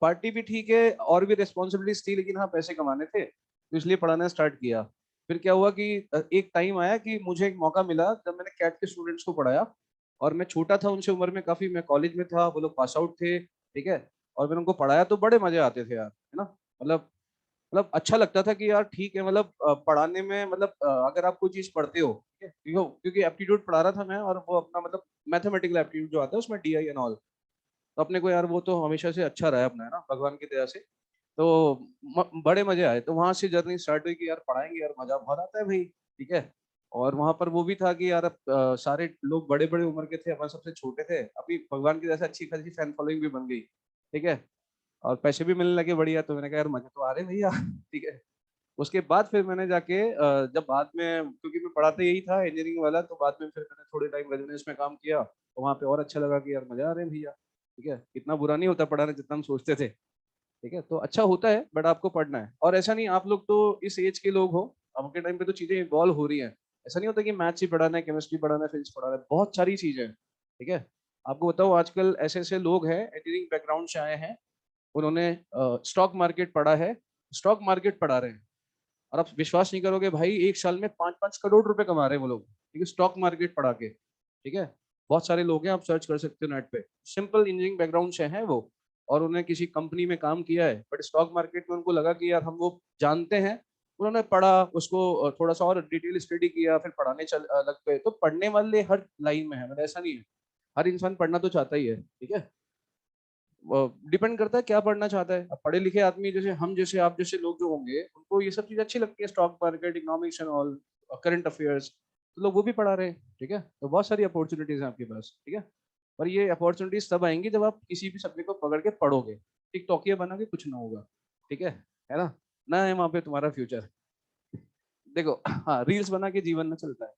S1: पार्टी भी ठीक है और भी रिस्पॉन्सिबिलिटीज थी, लेकिन हाँ पैसे कमाने थे, तो इसलिए पढ़ाना स्टार्ट किया। फिर क्या हुआ कि एक टाइम आया कि मुझे एक मौका मिला जब मैंने कैट के स्टूडेंट्स को पढ़ाया, और मैं छोटा था उनसे उम्र में काफी, मैं कॉलेज में था, वो लोग पास आउट थे, ठीक है। और मैंने उनको पढ़ाया तो बड़े मजे आते थे यार, है ना। मतलब अच्छा लगता था कि यार ठीक है, मतलब पढ़ाने में, मतलब अगर आप कोई चीज पढ़ते हो, ठीक है, क्योंकि एप्टीट्यूड पढ़ा रहा था मैं, और वो अपना मतलब मैथमेटिकल एप्टीट्यूड जो आता है उसमें डीआई एंड ऑल, तो अपने को यार वो तो हमेशा से अच्छा रहा है अपना, है ना, भगवान की दया से। तो बड़े मजे आए, तो वहां से जर्नी स्टार्ट हुई कि यार पढ़ाएंगे यार, मजा बहुत आता है भाई, ठीक है। और वहां पर वो भी था कि यार अब सारे लोग बड़े बड़े उम्र के थे, अपन सबसे छोटे थे, अभी भगवान की दया से अच्छी खासी फैन फॉलोइंग भी बन गई, ठीक है। और पैसे भी मिलने लगे बढ़िया, तो मैंने कहा यार मजे तो आ रहे हैं भैया ठीक है। उसके बाद फिर मैंने जाके जब बाद में, क्योंकि मैं पढ़ाता यही था इंजीनियरिंग वाला, तो बाद में फिर मैंने थोड़े टाइम रेजोनेंस में काम किया, तो वहाँ पे और अच्छा लगा कि यार मजा आ रहे हैं भैया, ठीक है। इतना बुरा नहीं होता पढ़ाने जितना हम सोचते थे, ठीक है। तो अच्छा होता है, बट आपको पढ़ना है, और ऐसा नहीं, आप लोग तो इस एज के लोग हो, आपके टाइम पे तो चीजें इवॉल्व हो रही हैं, ऐसा नहीं होता कि मैथ्स ही पढ़ाना है, केमिस्ट्री पढ़ाना है, फिजिक्स पढ़ाना है, बहुत सारी चीजें हैं, ठीक है। आपको बताओ आजकल ऐसे ऐसे लोग हैं इंजीनियरिंग बैकग्राउंड से आए हैं, उन्होंने स्टॉक मार्केट पढ़ा है, स्टॉक मार्केट पढ़ा रहे हैं, और आप विश्वास नहीं करोगे भाई, एक साल में 5-5 करोड़ रुपए कमा रहे हैं वो लोग, ठीक है, स्टॉक मार्केट पढ़ा के, ठीक है। बहुत सारे लोग हैं, आप सर्च कर सकते हो नेट पे, सिंपल इंजीनियरिंग बैकग्राउंड से हैं वो, और उन्होंने किसी कंपनी में काम किया है, बट स्टॉक मार्केट में उनको लगा कि यार हम वो जानते हैं, उन्होंने पढ़ा उसको, थोड़ा सा और डिटेल स्टडी किया, फिर पढ़ाने लग गए। तो पढ़ने वाले हर लाइन में है, मतलब ऐसा नहीं है, हर इंसान पढ़ना तो चाहता ही है, ठीक है। डिपेंड करता है क्या पढ़ना चाहता है। अब पढ़े लिखे आदमी जैसे हम जैसे आप जैसे लोग जो होंगे, उनको ये सब चीज अच्छी लगती है, stock market, economics and all, current affairs, तो लोग वो भी पढ़ा रहे हैं, ठीक है। तो बहुत सारी अपॉर्चुनिटीज हैं आपके पास, ठीक है। पर ये अपॉर्चुनिटीज तब आएंगी जब आप किसी भी सब्जेक्ट को पकड़ के पढ़ोगे, टिकटॉकिया बना के कुछ ना होगा, ठीक है ना, ना है वहां पे तुम्हारा फ्यूचर। देखो हाँ, रील्स बना के जीवन में चलता है,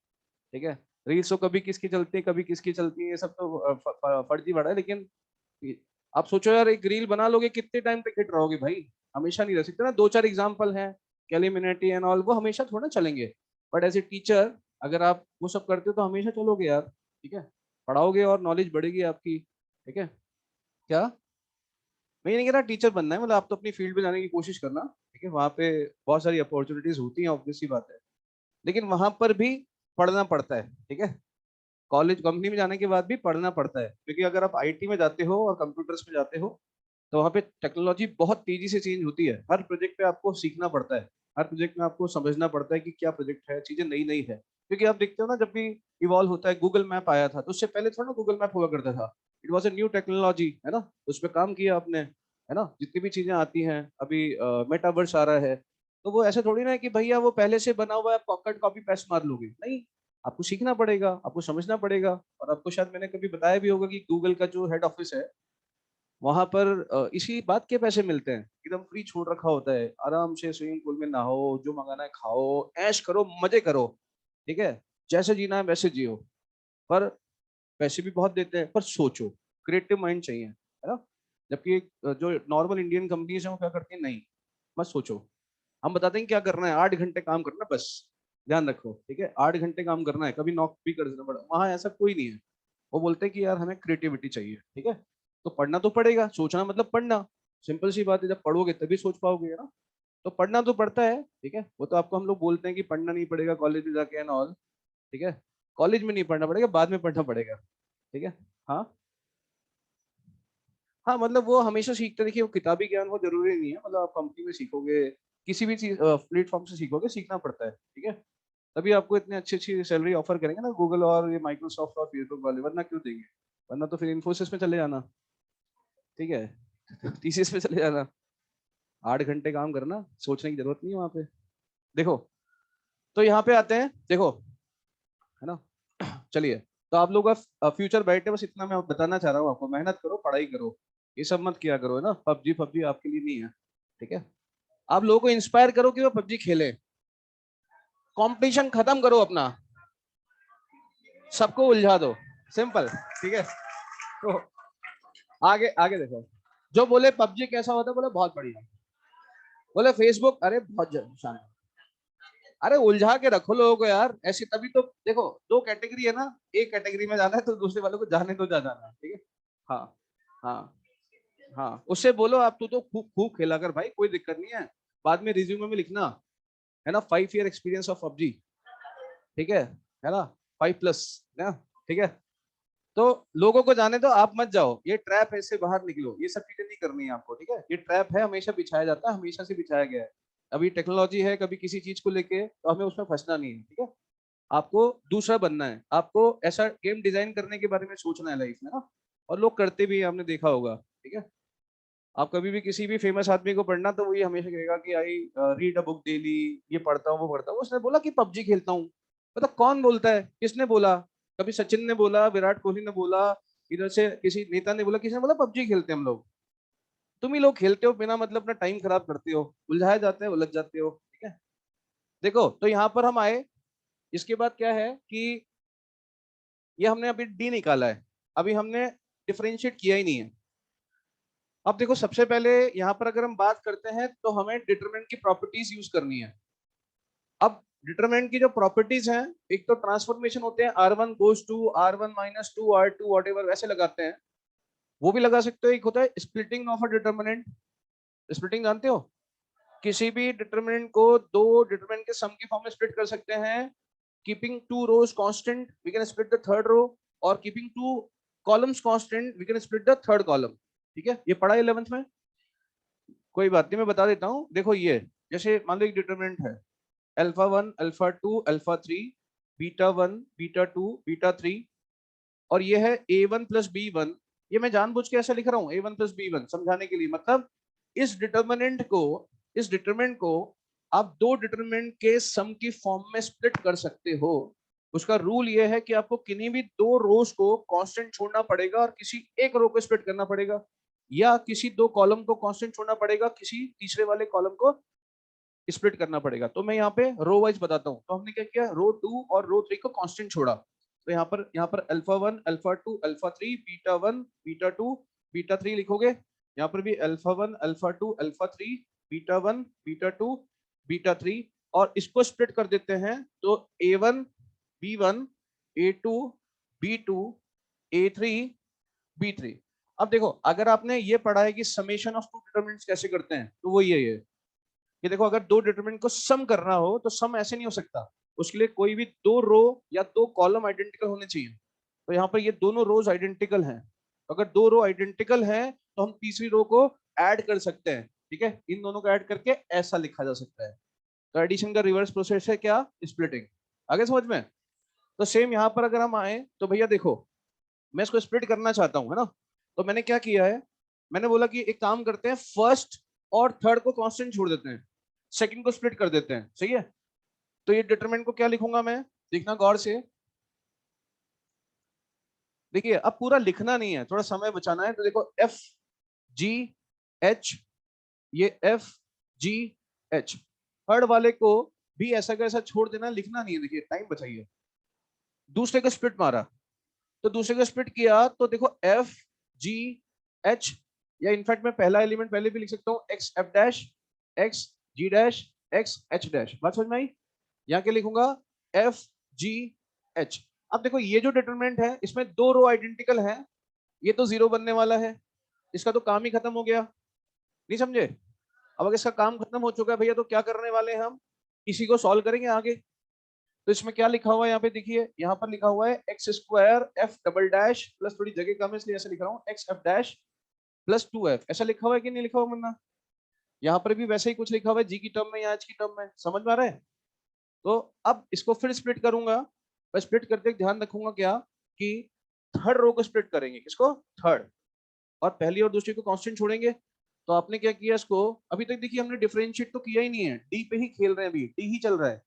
S1: ठीक है। रील्स तो कभी किसकी चलती है, कभी किसकी चलती है, ये सब तो फर्जी बड़ा है, लेकिन आप सोचो यार, एक रील बना लोगे कितने टाइम तक हिट रहोगे भाई, हमेशा नहीं रह सकते ना। दो चार एग्जांपल हैं, कैलिमिनेटी एंड ऑल, वो हमेशा थोड़ा चलेंगे, बट एज ए टीचर अगर आप वो सब करते हो तो हमेशा चलोगे यार, ठीक है। पढ़ाओगे और नॉलेज बढ़ेगी आपकी, ठीक है। क्या, मैं ये नहीं कह रहा टीचर बनना है, मतलब आप तो अपनी फील्ड में जाने की कोशिश करना, ठीक है, वहाँ पे बहुत सारी अपॉर्चुनिटीज होती हैं, ऑब्वियस सी बात है, लेकिन वहां पर भी पढ़ना पड़ता है, ठीक है। कॉलेज कंपनी में जाने के बाद भी पढ़ना पड़ता है, क्योंकि अगर आप आईटी में जाते हो और कंप्यूटर्स में जाते हो, तो वहाँ पे टेक्नोलॉजी बहुत तेजी से चेंज होती है, हर प्रोजेक्ट पे आपको सीखना पड़ता है, हर प्रोजेक्ट में आपको समझना पड़ता है कि क्या प्रोजेक्ट है, चीजें नई नई है, क्योंकि आप देखते हो ना, जब भी इवॉल्व होता है, गूगल मैप आया था तो उससे पहले थोड़ा ना गूगल मैप हुआ करता था, it was a new technology, है ना, उस पर काम किया आपने, है ना। जितनी भी चीजें आती हैं अभी, मेटावर्स आ रहा है, तो वो ऐसे थोड़ी ना है कि भैया वो पहले से बना हुआ है, आप कट कॉपी पेस्ट मार लोगे, नहीं, आपको सीखना पड़ेगा, आपको समझना पड़ेगा। और आपको शायद मैंने कभी बताया भी होगा कि गूगल का जो हेड ऑफिस है वहां पर इसी बात के पैसे मिलते हैं, एकदम फ्री छोड़ रखा होता है, आराम से स्विमिंग पूल में नहाओ, जो मंगाना है खाओ, ऐश करो, मजे करो, ठीक है, जैसे जीना है वैसे जियो। पर पैसे भी बहुत देते हैं, पर सोचो, क्रिएटिव माइंड चाहिए, है ना। जबकि जो नॉर्मल इंडियन कंपनीज हैं वो क्या करती हैं, नहीं, मत सोचो, हम बताते हैं क्या करना है, 8 घंटे काम करना है बस, ध्यान रखो, ठीक है, 8 घंटे काम करना है, कभी नॉक भी कर देना पड़ा, वहां ऐसा कोई नहीं है। वो बोलते हैं कि यार हमें क्रिएटिविटी चाहिए, ठीक है। तो पढ़ना तो पड़ेगा, सोचना मतलब पढ़ना, सिंपल सी बात है, जब पढ़ोगे तभी सोच पाओगे, है ना। तो पढ़ना तो पड़ता है, ठीक है, वो तो आपको हम लोग बोलते हैं कि पढ़ना नहीं पड़ेगा कॉलेज में जाके एंड ऑल, ठीक है। कॉलेज में नहीं पढ़ना पड़ेगा, बाद में पढ़ना पड़ेगा, ठीक है। हाँ हाँ, मतलब वो हमेशा सीखते, देखिए वो किताबी ज्ञान वो जरूरी नहीं है, मतलब आप कंपनी में सीखोगे, किसी भी चीज प्लेटफॉर्म से सीखोगे, सीखना पड़ता है, ठीक है। तभी आपको इतनी अच्छी अच्छी सैलरी ऑफर करेंगे ना गूगल और ये माइक्रोसॉफ्ट और फेसबुक वाले, वरना क्यों देंगे। वरना तो फिर इन्फोसिस में चले जाना, ठीक है, टीसीएस में चले जाना, 8 घंटे काम करना, सोचने की जरूरत नहीं है वहां पे। देखो, तो यहाँ पे आते हैं, देखो, है ना। चलिए, तो आप लोग का फ्यूचर ब्राइट है, बस इतना मैं बताना चाह रहा हूँ आपको, मेहनत करो, पढ़ाई करो, ये सब मत किया करो, है ना, पबजी पबजी आपके लिए नहीं है, ठीक है। आप लोगों को इंस्पायर करो कि वो पबजी खेले, कंपटीशन खत्म करो अपना, सबको उलझा दो, सिंपल, ठीक है। तो आगे आगे देखो, जो बोले पबजी कैसा होता है, बोले बहुत बढ़िया, बोले फेसबुक, अरे बहुत शानदार, अरे उलझा के रखो लोगों को यार, ऐसी तभी तो देखो, दो कैटेगरी है ना, एक कैटेगरी में जाना है तो दूसरे वालों को जाने दो, जा जाना, ठीक है। हाँ हाँ हाँ, उससे बोलो आप, तू तो खूब खूब खेला कर भाई, कोई दिक्कत नहीं है, बाद में रिज्यूमे में लिखना, है ना, 5 ईयर एक्सपीरियंस ऑफ पबजी, ठीक है ना, 5+, ना, ठीक है। तो लोगों को जाने दो, आप मत जाओ, ये ट्रैप है, इससे बाहर निकलो, ये सब चीजें नहीं करनी है आपको, ठीक है। ये ट्रैप है, हमेशा बिछाया जाता है, हमेशा से बिछाया गया है, अभी टेक्नोलॉजी है, कभी किसी चीज को लेके, तो हमें उसमें फंसना नहीं है, ठीक है। आपको दूसरा बनना है, आपको ऐसा गेम डिजाइन करने के बारे में सोचना है लाइफ में ना, और लोग करते भी हैं, आपने देखा होगा, ठीक है। आप कभी भी किसी भी फेमस आदमी को पढ़ना, तो वही हमेशा कहेगा कि I read a book daily, ये पढ़ता हूँ वो पढ़ता हूँ, उसने बोला कि पबजी खेलता हूँ, मतलब कौन बोलता है, किसने बोला, कभी सचिन ने बोला, विराट कोहली ने बोला, इधर से किसी नेता ने बोला, किसी ने बोला पबजी खेलते हैं हम लोग, तुम ही लोग खेलते हो बिना मतलब अपना टाइम खराब करते हो, उलझाए जाते हैं, उलझ जाते हो, ठीक है। देखो, तो यहाँ पर हम आए, इसके बाद क्या है कि ये हमने अभी डी निकाला है, अभी हमने डिफरेंशिएट किया ही नहीं है। अब देखो, सबसे पहले यहाँ पर अगर हम बात करते हैं, तो हमें डिटरमिनेंट की प्रॉपर्टीज यूज करनी है। अब डिटरमिनेंट की जो प्रॉपर्टीज हैं, एक तो ट्रांसफॉर्मेशन होते हैं, R1 goes to R1 - 2 R2 what ever, वैसे लगाते हैं, वो भी लगा सकते हो। एक होता है splitting of a determinant, splitting जानते हो, किसी भी डिटरमिनेंट को दो डिटरमिनेंट के सम की फॉर्म में स्प्लिट कर सकते हैं, keeping two rows constant we can split the third row, और keeping two columns constant we can split the third column, ठीक है, ये पढ़ा 11th में, कोई बात नहीं, मैं बता देता हूँ। देखो, ये जैसे मान लो एक डिटरमिनेंट है, alpha 1 alpha 2 alpha 3, beta 1 beta 2 beta 3, और ये है A1 + B1, ये मैं जानबूझ के ऐसा लिख रहा हूँ A1 + B1 समझाने के लिए, मतलब इस डिटर्मिनेंट को, इस डिटरमिनेंट को आप दो डिटरमिनेंट के सम की फॉर्म में स्प्लिट कर सकते हो। उसका रूल ये है कि आपको किन्हीं भी दो रोज को कांस्टेंट छोड़ना पड़ेगा और किसी एक रो को स्प्लिट करना पड़ेगा, या किसी दो कॉलम को कांस्टेंट छोड़ना पड़ेगा, किसी तीसरे वाले कॉलम को स्प्लिट करना पड़ेगा। तो मैं यहाँ पे रो वाइज बताता हूँ, तो हमने क्या किया, रो 2 और रो 3 को कांस्टेंट छोड़ा, तो यहाँ पर alpha 1 alpha 2 alpha 3 beta 1 beta 2 beta 3 लिखोगे, यहाँ पर भी alpha 1 alpha 2 alpha 3 beta 1 beta 2 beta 3, और इसको स्प्लिट कर देते हैं, तो A1 B1 A2 B2 A3 B3। अब देखो, अगर आपने ये पढ़ा है कि समेशन ऑफ टू डिटरमिनेंट्स कैसे करते हैं, तो वो ये कि देखो, अगर दो डिटरमिनेंट को सम करना हो, तो सम ऐसे नहीं हो सकता, उसके लिए कोई भी दो रो या दो कॉलम आइडेंटिकल होने चाहिए। तो यहाँ पर ये दोनों रोज आइडेंटिकल हैं, तो अगर दो रो आइडेंटिकल हैं, तो हम तीसरी रो को ऐड कर सकते हैं, ठीक है, इन दोनों को ऐड करके ऐसा लिखा जा सकता है। तो एडिशन का रिवर्स प्रोसेस है क्या, स्प्लिटिंग। आगे समझ में। तो सेम यहाँ पर अगर हम आए, तो भैया देखो, मैं इसको स्प्लिट करना चाहता हूँ, है ना, तो मैंने क्या किया है, मैंने बोला कि एक काम करते हैं, फर्स्ट और थर्ड को कांस्टेंट छोड़ देते हैं, सेकंड को स्प्लिट कर देते हैं, सही है। तो ये डिटरमिनेंट को क्या लिखूंगा मैं, देखना गौर से, देखिए अब पूरा लिखना नहीं है, थोड़ा समय बचाना है, तो देखो एफ जी एच, ये एफ जी एच, थर्ड वाले को भी ऐसा कैसा छोड़ देना, लिखना नहीं है, देखिए टाइम बचाइए। दूसरे को स्प्लिट मारा, तो दूसरे को स्प्लिट किया, तो देखो एफ जी एच, या इनफैक्ट मैं पहला एलिमेंट पहले भी लिख सकता हूँ, x f dash x g dash x h dash. बात समझ में आई? यहाँ के लिखूंगा एफ जी एच। अब देखो ये जो डिटरमिनेंट है इसमें दो रो आइडेंटिकल है, ये तो जीरो बनने वाला है, इसका तो काम ही खत्म हो गया, नहीं समझे? अब अगर इसका काम खत्म हो चुका है भैया, तो क्या करने वाले हैं हम, इसी को सॉल्व करेंगे आगे। तो इसमें क्या लिखा हुआ है, यहाँ पे देखिए, यहाँ पर लिखा हुआ है x square f double dash plus, थोड़ी जगह कम है इसलिए ऐसे लिख रहा हूँ, x f dash plus 2f, ऐसा लिखा हुआ है कि नहीं लिखा हुआ वरना? यहाँ पर भी वैसे ही कुछ लिखा हुआ है, जी की टर्म में या एच की टर्म में, समझ में आ रहा है? तो अब इसको फिर स्प्लिट करूंगा, मैं स्प्लिट करते ध्यान रखूंगा क्या, कि थर्ड रो को स्प्लिट करेंगे, किसको, थर्ड, और पहली और दूसरी को कांस्टेंट छोड़ेंगे। तो आपने क्या किया, इसको अभी तक देखिए हमने डिफरेंशिएट तो किया ही नहीं है, डी पे ही खेल रहे हैं, अभी डी ही चल रहा है,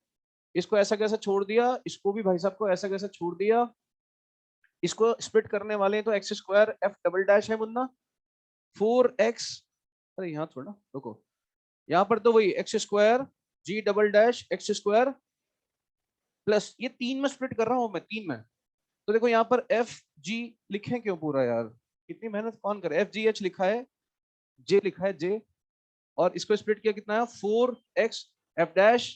S1: इसको ऐसा कैसा छोड़ दिया, इसको भी भाई साहब को ऐसा कैसा छोड़ दिया, इसको स्प्लिट करने वाले हैं, तो x square f double dash है मुन्ना, 4x, अरे यहाँ थोड़ा रुको, यहाँ पर तो वही x square g double dash x square plus, ये तीन में स्प्लिट कर रहा हूं मैं, तीन में, तो देखो यहाँ पर एफ जी लिखे क्यों पूरा यार, इतनी मेहनत कौन करे, एफ जी एच लिखा है, जे लिखा है जे, और इसको स्प्लिट किया कितना है, 4x f dash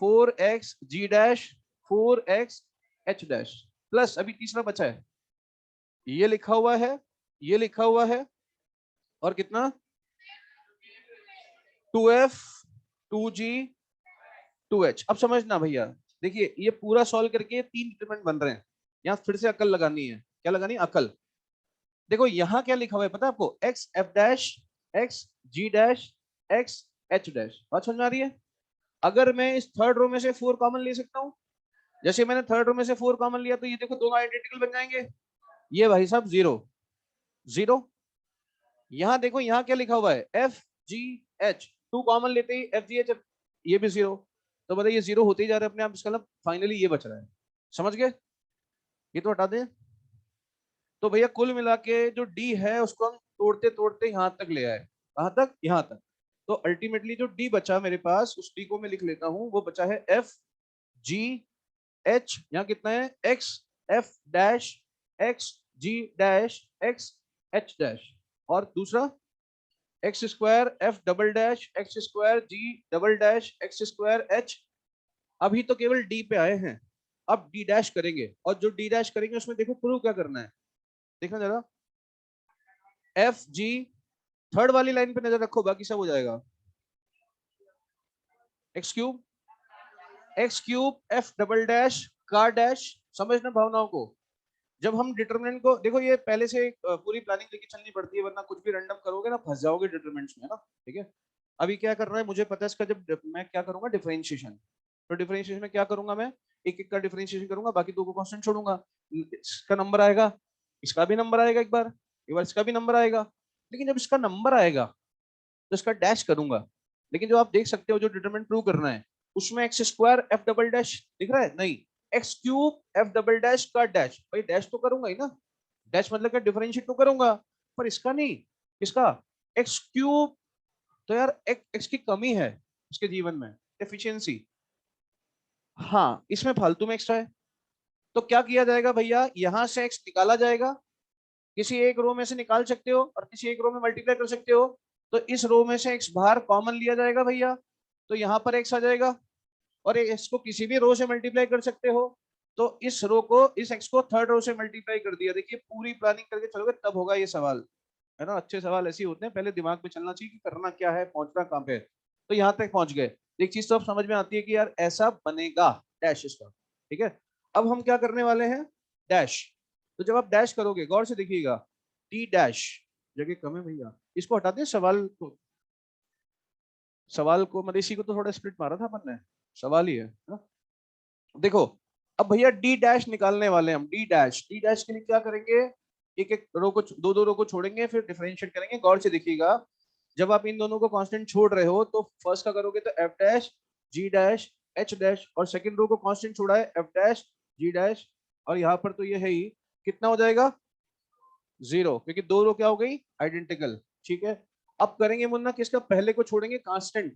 S1: 4x g dash 4x h dash plus, अभी तीसरा बचा है, ये लिखा हुआ है, ये लिखा हुआ है, और कितना, 2f 2g 2h। अब समझना भैया, देखिए ये पूरा सॉल्व करके तीन डिटरमिनेंट बन रहे हैं, यहाँ फिर से अकल लगानी है, क्या लगानी है, अकल। देखो यहाँ क्या लिखा हुआ है पता है आपको, x f dash x g dash x h dash, बात समझ में आ रही है? अगर मैं इस थर्ड रो में से 4 कॉमन ले सकता हूँ, जैसे मैंने थर्ड रो में से 4 कॉमन लिया, तो ये देखो दोनों आइडेंटिकल बन जाएंगे, ये भाई साहब जीरो जीरो। यहाँ देखो यहाँ क्या लिखा हुआ है, एफ जी एच, 2 कॉमन लेते ही एफ जी एच, ये भी जीरो, तो बताइए जीरो होते ही जा रहे हैं अपने आप, इसका मतलब फाइनली ये बच रहा है, समझ गए? ये तो हटा दें। तो भैया कुल मिला के जो डी है उसको हम तोड़ते तोड़ते यहां तक ले आए, कहां तक, यहां तक। तो अल्टीमेटली जो डी बचा मेरे पास, उस डी को मैं लिख लेता हूं, वो बचा है एफ जी एच, यहाँ कितना है, x f dash x g dash x h dash, और दूसरा x square f double dash x square g double dash x square h. अभी तो केवल डी पे आए हैं, अब डी डैश करेंगे, और जो डी डैश करेंगे उसमें देखो प्रूव क्या करना है, देखना जरा, एफ जी, थर्ड वाली लाइन पे नजर रखो, बाकी सब हो जाएगा, x cube f double dash का डैश, समझना भावनाओं को। जब हम डिटरमिनेंट को देखो, ये पहले से पूरी प्लानिंग लेके चलनी पड़ती है, वरना कुछ भी रैंडम करोगे ना फंस जाओगे डिटरमिनेंट्स में ना, ठीक है? अभी क्या कर रहा है मुझे पता है इसका, जब मैं क्या करूंगा डिफरेंशिएशन, तो डिफरेंशिएशन में क्या करूंगा मैं, एक एक का डिफरेंशिएशन करूंगा, बाकी दो को कांस्टेंट छोड़ूंगा, इसका नंबर आएगा, इसका भी नंबर आएगा, एक बार इसका भी नंबर आएगा, लेकिन जब इसका नंबर आएगा तो इसका डैश करूंगा। लेकिन जो आप देख सकते हो जो डिटरमिनेंट प्रूव करना है, उसमें x square f double dash दिख रहा है, नहीं, x cube f double dash का डैश, भाई डैश तो करूंगा ही ना, डैश मतलब क्या, डिफरेंशिएट तो करूंगा, पर इसका नहीं, इसका एक्स क्यूब, तो यार एक्स की कमी है इसके जीवन में, एफिशिएंसी, हाँ इसमें फालतू में एक्स्ट्रा है, तो क्या किया जाएगा भैया, यहां से एक्स निकाला जाएगा, किसी एक रो में से निकाल सकते हो और किसी एक रो में मल्टीप्लाई कर सकते हो, तो इस रो में से एक्स बाहर कॉमन लिया जाएगा भैया, तो यहाँ पर एक्स आ जाएगा, और इसको किसी भी रो से मल्टीप्लाई कर सकते हो, तो इस रो को, इस एक्स को थर्ड रो से मल्टीप्लाई कर दिया। देखिए पूरी प्लानिंग करके चलोगे तब होगा ये सवाल, है ना? अच्छे सवाल ऐसे ही होते हैं, पहले दिमाग में चलना चाहिए कि करना क्या है, पहुंचना कहाँ पे है। तो यहाँ तक पहुंच गए, एक चीज तो अब समझ में आती है कि यार ऐसा बनेगा डैश इसका, ठीक है? अब हम क्या करने वाले हैं, डैश। तो जब आप डैश करोगे गौर से देखिएगा, टी डैश, जगह कम है भैया, इसको हटा दें, सवाल को, सवाल को मतलब इसी को तो थोड़ा स्प्लिट मारा था अपन ने, सवाल ही है ना? देखो अब भैया डी डैश निकालने वाले हैं हम, डी डैश के लिए क्या करेंगे, एक एक रो को, दो दो रो को छोड़ेंगे, फिर डिफरेंशिएट करेंगे। गौर से देखिएगा, जब आप इन दोनों को कांस्टेंट छोड़ रहे हो तो फर्स्ट का करोगे तो f dash g dash h dash, और सेकंड रो को कांस्टेंट छोड़ा है एफ डैश जी डैश, और यहाँ पर तो ये है ही, कितना हो जाएगा 0, क्योंकि दो रो क्या हो गई आइडेंटिकल। ठीक है, अब करेंगे मुन्ना किसका, पहले को छोड़ेंगे कांस्टेंट,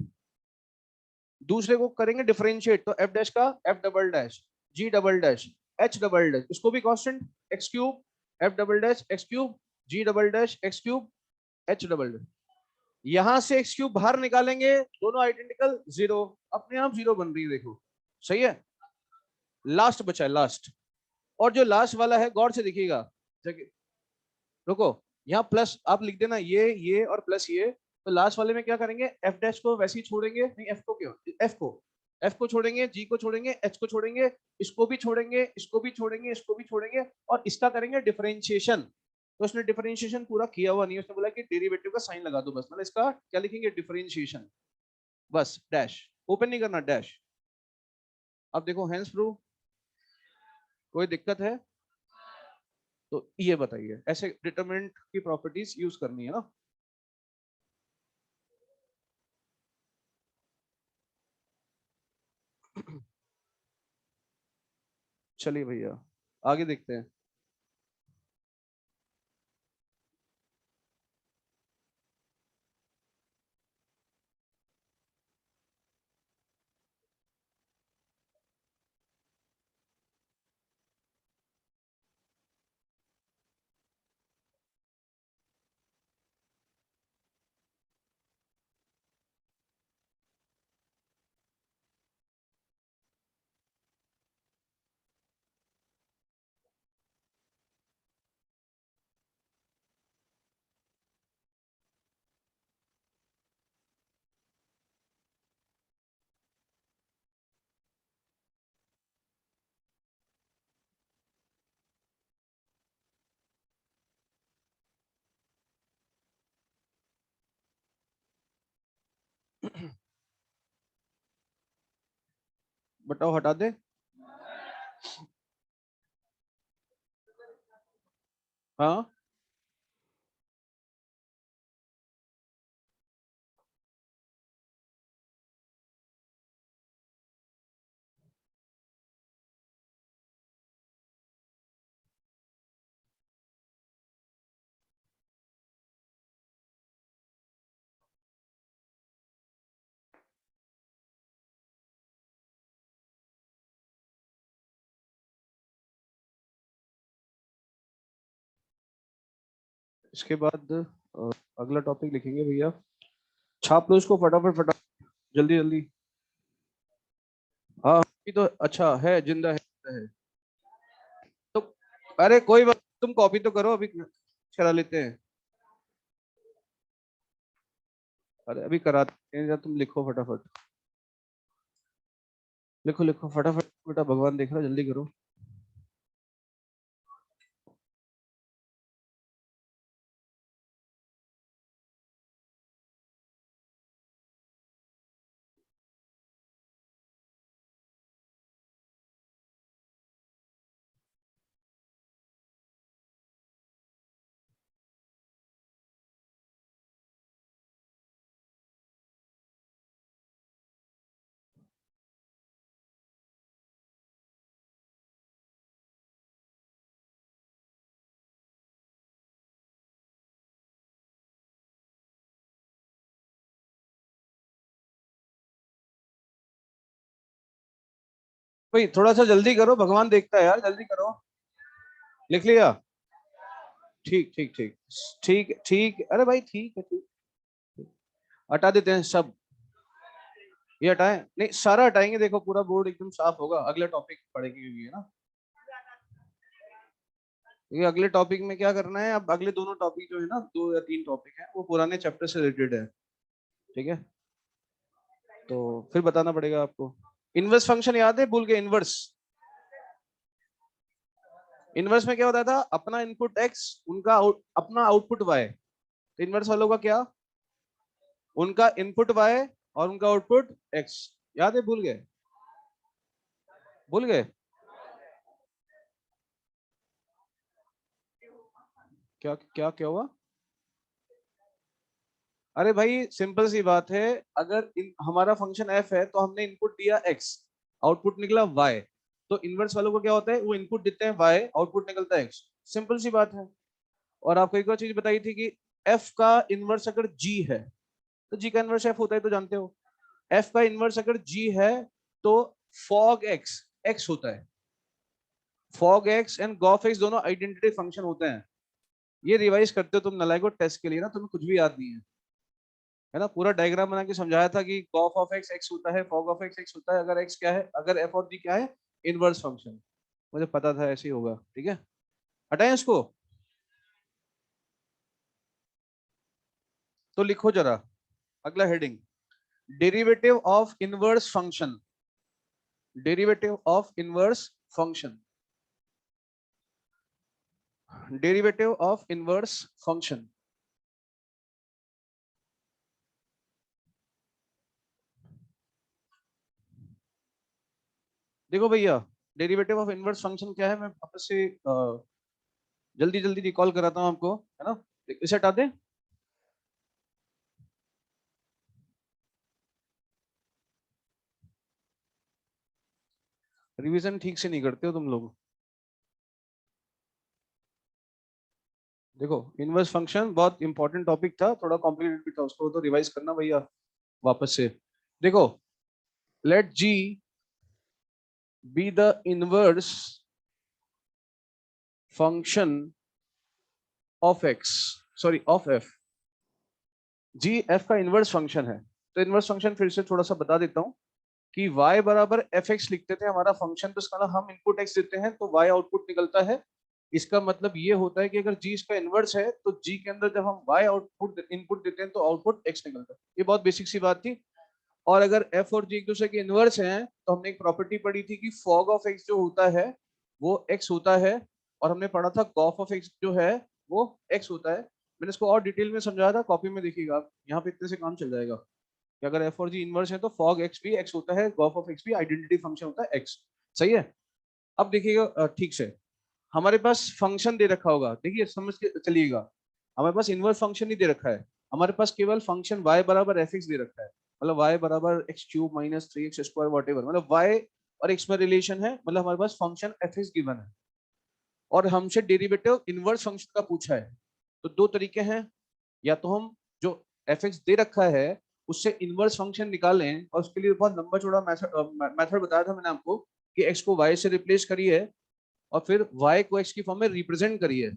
S1: दूसरे को करेंगे डिफरेंशिएट, तो एफ डैश का f double dash g double dash h double dash, इसको भी constant x cube f double dash x cube g double dash x cube h double dash. यहां से एक्स क्यूब बाहर निकालेंगे, दोनों आइडेंटिकल 0, अपने आप 0 बन रही है, देखो सही है। लास्ट बचा है लास्ट, और जो लास्ट वाला है गौर से देखिएगा, रुको, यहाँ प्लस आप लिख देना ये और प्लस ये, तो लास्ट वाले में क्या करेंगे, एफ डैश को वैसे ही छोड़ेंगे, नहीं एफ को क्यों, एफ को छोड़ेंगे, जी को छोड़ेंगे, एच को छोड़ेंगे, इसको भी छोड़ेंगे, इसको भी छोड़ेंगे, इसको भी छोड़ेंगे, और इसका करेंगे डिफरेंशिएशन। तो उसने डिफरेंशिएशन पूरा किया हुआ नहीं, उसने बोला कि डेरिवेटिव का साइन लगा दो बस, मतलब इसका क्या लिखेंगे डिफरेंशिएशन, बस डैश, ओपन नहीं करना डैश। अब देखो हैंस प्रूव, कोई दिक्कत है तो ये बताइए, ऐसे डिटरमिनेंट की प्रॉपर्टीज यूज करनी है ना। चलिए भैया आगे देखते हैं। बताओ हटा दे। हाँ इसके बाद अगला टॉपिक लिखेंगे भैया, छाप लो इसको फटाफट फटाफट, जल्दी जल्दी। हाँ ये तो अच्छा है, जिंदा है तो, अरे कोई बात, तुम कॉपी तो करो, अभी चला लेते हैं। अरे अभी कराते हैं, या तुम लिखो फटाफट, लिखो लिखो फटाफट बेटा, भगवान देख रहा है, जल्दी करो। भाई थोड़ा सा जल्दी करो, भगवान देखता है यार, जल्दी करो। लिख लिया, ठीक ठीक ठीक, ठीक ठीक, अरे भाई ठीक है ठीक, हटा देते हैं सब, ये हटाएं, नहीं सारा हटाएंगे, देखो पूरा बोर्ड एकदम साफ होगा, अगले टॉपिक पढ़ेंगे ये ना। ये अगले टॉपिक में क्या करना है, अब अगले दोनों टॉपिक जो है ना, 2 या 3 टॉपिक है, वो पुराने चैप्टर से रिलेटेड है। ठीक है, तो फिर बताना पड़ेगा आपको। इनवर्स फंक्शन याद है, भूल गए इनवर्स, इनवर्स में क्या होता था, अपना इनपुट एक्स, उनका अपना आउटपुट वाई, तो इनवर्स वालों का क्या, उनका इनपुट वाई और उनका आउटपुट एक्स, याद है, भूल गए, भूल गए, क्या क्या क्या हुआ। अरे भाई सिंपल सी बात है, अगर हमारा फंक्शन एफ है तो हमने इनपुट दिया एक्स, आउटपुट निकला वाई, तो इनवर्स वालों को क्या होता है, वो इनपुट देते हैं वाई, आउटपुट निकलता है एक्स। सिंपल सी बात है। और आपको एक और चीज बताई थी कि एफ का इनवर्स अगर जी है तो जी का इनवर्स एफ होता है, तो जानते हो। एफ का इनवर्स अगर जी है तो फॉग एक्स एक्स होता है। Fog x and gof x दोनों आइडेंटिटी फंक्शन होते हैं। ये रिवाइज करते हो तुम नलायको टेस्ट के लिए ना, तुम्हें कुछ भी याद नहीं है, है ना। पूरा डायग्राम बना के समझाया था कि गॉफ ऑफ एक्स एक्स होता है, फॉग ऑफ एक्स एक्स होता है, अगर एक्स क्या है, अगर एफ और जी क्या है, इनवर्स फंक्शन। मुझे पता था ऐसे ही होगा, ठीक है। हटाएं इसको, तो लिखो जरा अगला heading, derivative of inverse function. Derivative of inverse function. Derivative of inverse function. देखो भैया, डेरिवेटिव ऑफ इनवर्स फंक्शन क्या है, मैं आपस से जल्दी जल्दी रिकॉल कराता हूं आपको, है ना। इसे हटा दें। रिवीजन ठीक से नहीं करते हो तुम लोग। देखो, इनवर्स फंक्शन बहुत इंपॉर्टेंट टॉपिक था, थोड़ा कॉम्प्लिकेटेड भी था, उसको तो रिवाइज करना भैया वापस से। देखो, let g be the inverse function of x, sorry of f. G f का इनवर्स फंक्शन है। तो इनवर्स फंक्शन फिर से थोड़ा सा बता देता हूँ कि y बराबर एफ एक्स लिखते थे हमारा फंक्शन, तो इसका ना हम इनपुट x देते हैं तो y आउटपुट निकलता है। इसका मतलब ये होता है कि अगर g इसका इनवर्स है तो g के अंदर जब हम y आउटपुट इनपुट देते हैं तो आउटपुट x निकलता है। ये बहुत बेसिक सी बात थी। और अगर f और g एक दूसरे के इनवर्स हैं तो हमने एक प्रॉपर्टी पढ़ी थी कि फॉग ऑफ x जो होता है वो x होता है, और हमने पढ़ा था गॉफ ऑफ x जो है वो x होता है। मैंने इसको और डिटेल में समझाया था, कॉपी में देखिएगा आप, यहाँ पे इतने से काम चल जाएगा कि अगर एफ और जी इनवर्स है तो फॉग एक्स भी एक्स होता है, गॉफ ऑफ एक्स भी आइडेंटिटी फंक्शन होता है एक्स। सही है। अब देखिएगा ठीक से, हमारे पास फंक्शन दे रखा होगा, देखिए समझ के चलिएगा। हमारे पास इनवर्स फंक्शन नहीं दे रखा है, हमारे पास केवल फंक्शन y बराबर एफ एक्स दे रखा है। मतलब y बराबर x cube minus 3x square what ever, मतलब y और x में रिलेशन है, मतलब हमारे पास फंक्शन एफ एक्स गिवन है। और हमसे डेरिवेटिव इनवर्स फंक्शन का पूछा है। तो दो तरीके हैं, या तो हम जो एफ एक्स दे रखा है उससे इनवर्स फंक्शन निकालें, और उसके लिए बहुत लंबा चौड़ा मेथड बताया था मैंने आपको कि एक्स को वाई से रिप्लेस करिए और फिर वाई को एक्स की फॉर्म में रिप्रेजेंट करिए।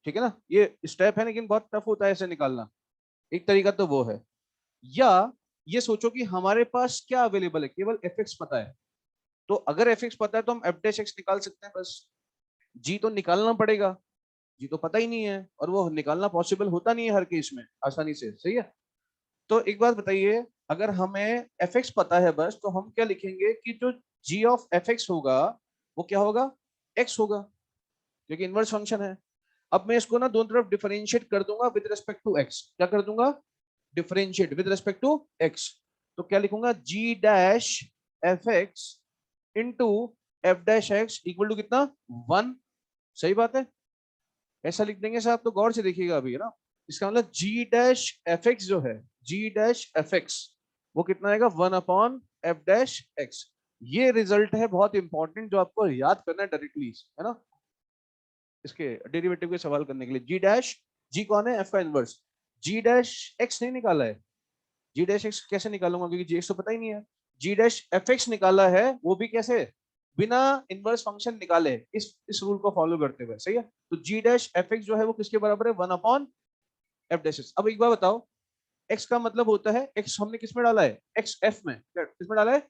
S1: ठीक है ना, ये स्टेप है लेकिन बहुत टफ होता है ऐसे निकालना। एक तरीका तो वो है, या ये सोचो कि हमारे पास क्या अवेलेबल है, केवल एफ एक्स पता है। तो अगर एफ एक्स पता है तो हम एफ डैश एक्स निकाल सकते हैं बस। जी तो निकालना पड़ेगा, जी तो पता ही नहीं है, और वो निकालना पॉसिबल होता नहीं है हर केस में आसानी से। सही है। तो एक बात बताइए, अगर हमें एफ एक्स पता है बस, तो हम क्या लिखेंगे कि जो जी ऑफ एफ एक्स होगा वो क्या होगा, एक्स होगा, क्योंकि इनवर्स फंक्शन है। अब मैं इसको ना दोनों तरफ डिफरेंशिएट कर दूंगा विद रिस्पेक्ट टू एक्स। क्या कर दूंगा, differentiate with respect to x. तो क्या लिखूंगा, g dash f x into f dash x equal to कितना, 1। सही बात है, ऐसा लिख देंगे साहब। तो गौर से देखिएगा अभी, है ना। इसका मतलब जी डैश एफ एक्स जो है, जी डैश एफ एक्स वो कितना आएगा, 1 अपॉन एफ डैश एक्स। ये रिजल्ट है बहुत इंपॉर्टेंट जो आपको याद करना है डायरेक्टली, है ना। इसके डेरिवेटिव के सवाल करने के लिए जी डैश, जी कौन है, एफ का इनवर्स। जी डैश एक्स नहीं निकाला है, जी डैश एक्स कैसे निकालूंगा, क्योंकि जी एक्स तो पता ही नहीं है। जी डैश एफ एक्स निकाला है, वो भी कैसे, बिना इनवर्स फंक्शन निकाले, इस रूल को फॉलो करते हुए। सही है। तो जी डैश एफ एक्स जो है वो किसके बराबर है, 1 अपॉन एफ डैश एक्स। अब एक बार बताओ, एक्स का मतलब होता है, एक्स हमने किस में डाला है, एक्स एफ में, किस में डाला है।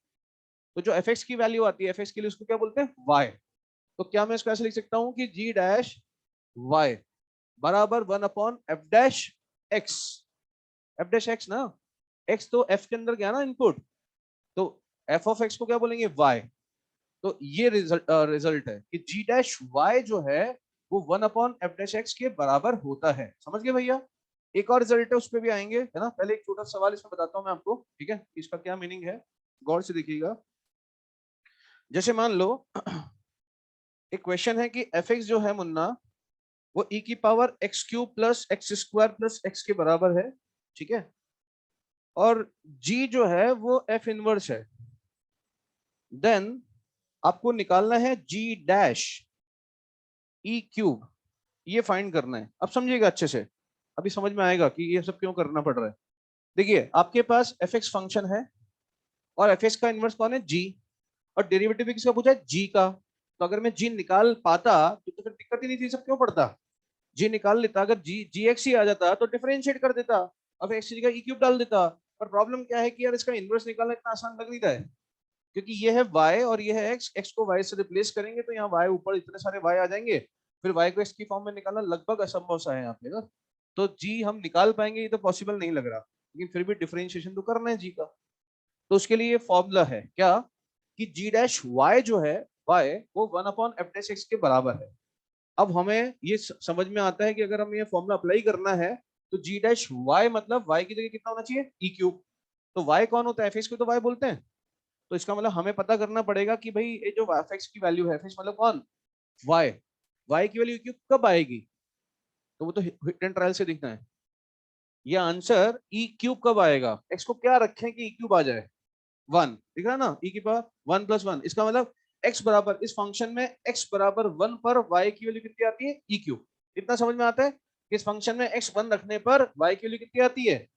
S1: तो जो एफ एक्स की वैल्यू आती है एफ एक्स के लिए, उसको क्या बोलते हैं, वाई। तो क्या मैं इसको ऐसे लिख सकता हूं कि जी डैश वाई बराबर 1 upon f dash x. F dash x ना, एक्स तो एफ के अंदर गया ना इनपुट, तो एफ ऑफ एक्स को क्या बोलेंगे, वाई। तो ये रिजल्ट है कि जी डैश वाई जो है वो 1 अपॉन एफ डैश एक्स के बराबर होता है। समझ गए भैया। एक और रिजल्ट है, उस पर भी आएंगे, है ना। पहले एक छोटा सवाल इसमें बताता हूं मैं आपको, ठीक है, इसका क्या मीनिंग है, गौर से देखिएगा। जैसे मान लो एक क्वेश्चन है कि एफ एक्स जो है मुन्ना, वो ई की power x cube plus x square plus x के बराबर है। ठीक है। और जी जो है वो एफ इनवर्स है। देन आपको निकालना है जी डैश ई क्यूब। ये फाइंड करना है। अब समझिएगा अच्छे से, अभी समझ में आएगा कि ये सब क्यों करना पड़ रहा है। देखिए आपके पास एफ एक्स फंक्शन है और एफ एक्स का इनवर्स कौन है, जी, और डेरिवेटिव भी किसका पूछा है, जी का। तो अगर मैं जी निकाल पाता तो फिर दिक्कत ही नहीं थी, सब क्यों पड़ता। जी निकाल लेता, अगर जी जी एक्स ही आ जाता तो डिफरेंशिएट कर देता, अब एक्स की जगह ई क्यूब डाल देता। पर प्रॉब्लम क्या है कि यार इसका इनवर्स निकालना इतना आसान लग नहीं रहा है, क्योंकि ये है y और ये है x, x को y से रिप्लेस करेंगे तो यहाँ y ऊपर इतने सारे y आ जाएंगे, फिर y को x की फॉर्म में निकालना लगभग असंभव सा है यहाँ पे ना। तो g हम निकाल पाएंगे ये तो पॉसिबल नहीं लग रहा, लेकिन फिर भी डिफरेंशिएशन तो करना है g का। तो उसके लिए ये फॉर्मूला है क्या, कि g डैश y जो है, y वो 1 अपॉन एफ डैश x के बराबर है। अब हमें ये समझ में आता है कि अगर हमें ये फॉर्मूला अप्लाई करना है तो g डैश y मतलब y की जगह कितना होना चाहिए, ई क्यूब। तो y कौन होता है, एफ एक्स को तो y बोलते हैं। तो इसका मतलब हमें पता करना पड़ेगा कि भाई ये जो एफ एक्स की वैल्यू है, एफ मतलब कौन, वाई, वाई की वैल्यू क्यूब कब आएगी, तो वो तो हिट एंड ट्रायल से दिखना है। ये आंसर ई क्यूब कब आएगा, एक्स को क्या रखें कि ई क्यूब आ जाए, वन, दिख रहा है ना, ई की पावर वन प्लस वन। इसका मतलब एक्स बराबर, इस फंक्शन में एक्स बराबर वन पर वाई की वैल्यू कितनी आती है, ई क्यूब। इतना समझ में आता है कि इस फंक्शन में एक्स वन रखने पर वाई की वैल्यू कितनी आती है,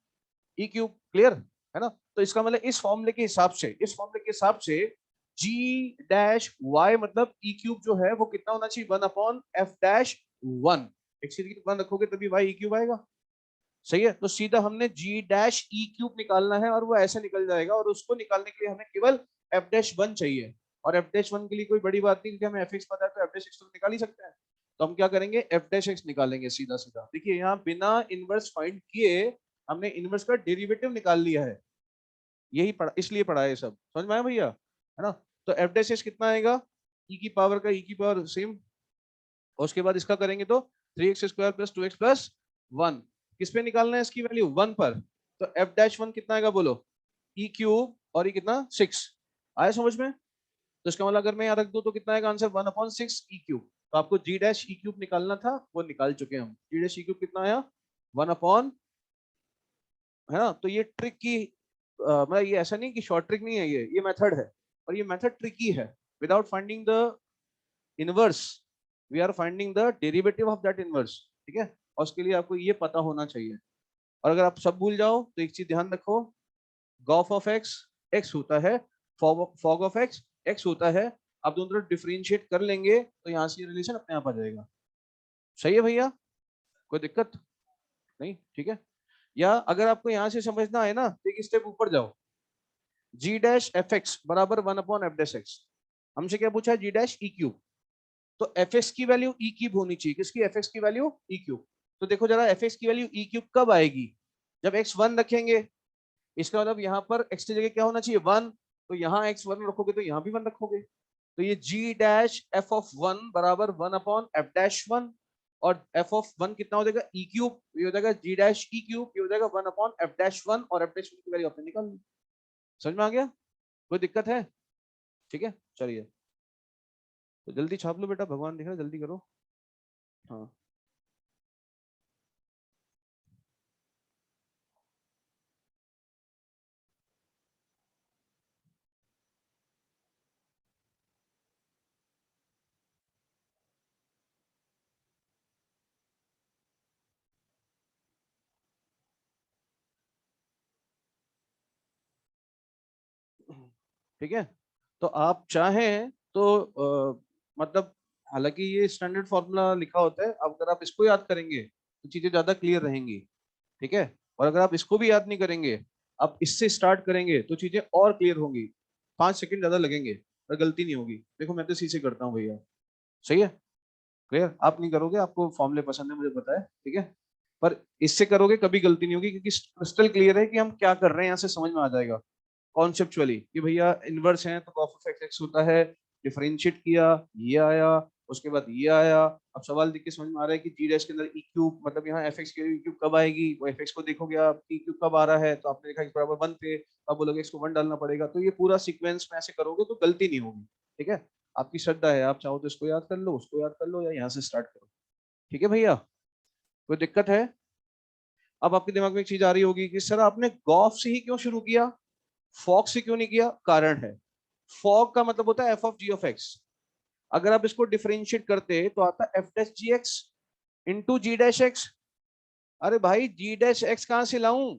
S1: ई क्यूब। क्लियर है ना। तो इसका मतलब इस फॉर्मूले के हिसाब से, इस फॉर्मूले के हिसाब से जी डैश वाई मतलब ई क्यूब जो है वो कितना होना चाहिए, one upon f dash one. एक सीधी वन रखोगे तभी वाई ई क्यूब आएगा। सही है, तो सीधा हमने जी डैश ई क्यूब निकालना है और वो ऐसे निकल जाएगा, और उसको निकालने के लिए हमें केवल एफ डैश वन चाहिए। और एफ डैश वन के लिए कोई बड़ी बात नहीं, क्योंकि हमें एफ एक्स पता है तो एफ डैश एक्स तो निकाल ही सकते हैं। तो हम क्या करेंगे, एफ डैश एक्स निकालेंगे सीधा सीधा। देखिए यहाँ बिना इनवर्स फाइंड किए हमने इनवर्स का डेरिवेटिव निकाल लिया है, यही पढ़ा, इसलिए पढ़ा है सब, समझ में आया भैया, है ना। तो एफ डैश एस कितना आएगा, ई की पावर का ई की पावर सेम, और उसके बाद इसका करेंगे तो three x square plus two x plus one. किस पे निकालना है इसकी वैल्यू, वन पर। तो एफ डैश वन कितना आएगा बोलो, ई क्यूब, और ये कितना, सिक्स। आया समझ में। तो इसका मतलब अगर मैं यहाँ रख दूं तो कितना आएगा answer, one upon six E cube. तो आपको जी डैश ई क्यूब निकालना था, वो निकाल चुके हैं हम। जी डैश ई क्यूब कितना आया, वन अपॉन, है ना। तो ये ट्रिक की मतलब ये ऐसा नहीं कि शॉर्ट ट्रिक नहीं है, ये मेथड है, और ये मेथड ट्रिकी है। Without finding the inverse we are finding the derivative of that inverse, ठीक है। और उसके लिए आपको ये पता होना चाहिए। और अगर आप सब भूल जाओ तो एक चीज ध्यान रखो, गॉफ ऑफ एक्स एक्स होता है, फॉग ऑफ एक्स एक्स होता है। आप दोनों तरफ डिफरेंशिएट कर लेंगे तो यहाँ से रिलेशन अपने आप आ जाएगा। सही है भैया, कोई दिक्कत नहीं, ठीक है। या अगर आपको यहाँ से समझना है ना, तो एक स्टेप ऊपर जाओ, जी डैश एफ एक्स बराबर one upon f dash x. हमसे क्या पूछा है, जी डैश ई क्यूब। तो एफ एक्स की वैल्यू ई क्यूब होनी चाहिए, किसकी, एफ एक्स की वैल्यू ई क्यूब। तो देखो जरा एफ एक्स की वैल्यू ई क्यूब कब आएगी, जब एक्स वन रखेंगे। इसका मतलब यहाँ पर एक्स की जगह क्या होना चाहिए, वन। तो यहाँ एक्स वन रखोगे तो यहाँ भी वन रखोगे। तो ये जी डैश एफ ऑफ वन बराबर one upon f dash one, और एफ ऑफ वन कितना हो जाएगा, ई क्यूब, ये हो जाएगा जी डैश ई क्यूब, ये हो जाएगा one upon f dash one, और एफ डैश वन की वैल्यू आपने निकाल ली। समझ में आ गया, कोई दिक्कत है, ठीक है। चलिए तो जल्दी छाप लो बेटा, भगवान दिख रहा है, जल्दी करो। हाँ ठीक है। तो आप चाहें तो मतलब, हालांकि ये स्टैंडर्ड फॉर्मूला लिखा होता है, अब अगर आप इसको याद करेंगे तो चीजें ज्यादा क्लियर रहेंगी, ठीक है। और अगर आप इसको भी याद नहीं करेंगे, आप इससे स्टार्ट करेंगे तो चीजें और क्लियर होंगी। 5 सेकंड ज्यादा लगेंगे पर गलती नहीं होगी। देखो मैं तो इसी से करता हूँ भैया, सही है। क्लियर, आप नहीं करोगे, आपको फॉर्मूले पसंद है मुझे पता है, ठीक है। पर इससे करोगे कभी गलती नहीं होगी, क्योंकि क्रिस्टल क्लियर है कि हम क्या कर रहे हैं, यहाँ से समझ में आ जाएगा कॉन्सेप्चुअली कि भैया इनवर्स है तो कॉफ ऑफ एक्स एक्स होता है, डिफरेंशिएट किया, ये आया, उसके बाद ये आया। अब सवाल देख के समझ में आ रहा है कि जी डैश के अंदर ई क्यूब, मतलब यहाँ एफ एक्स की ई क्यूब कब आएगी, वो एफ एक्स को देखोगे आप ई क्यूब कब आ रहा है, तो आपने देखा x बराबर वन पे, अब बोलोगे इसको वन डालना पड़ेगा। तो ये पूरा सीक्वेंस में ऐसे करोगे तो गलती नहीं होगी, ठीक है। आपकी श्रद्धा है, आप चाहो तो इसको याद कर लो, उसको याद कर लो, या यहाँ से स्टार्ट करो, ठीक है भैया, कोई दिक्कत है। अब आपके दिमाग में एक चीज आ रही होगी कि सर आपने गॉफ से ही क्यों शुरू किया, फॉग से क्यों नहीं किया। कारण है, फॉग का मतलब होता है f of g of x. अगर आप इसको डिफरेंशिएट करते तो आता f dash g x, into g dash x. अरे भाई जी डैश एक्स कहां से लाऊं?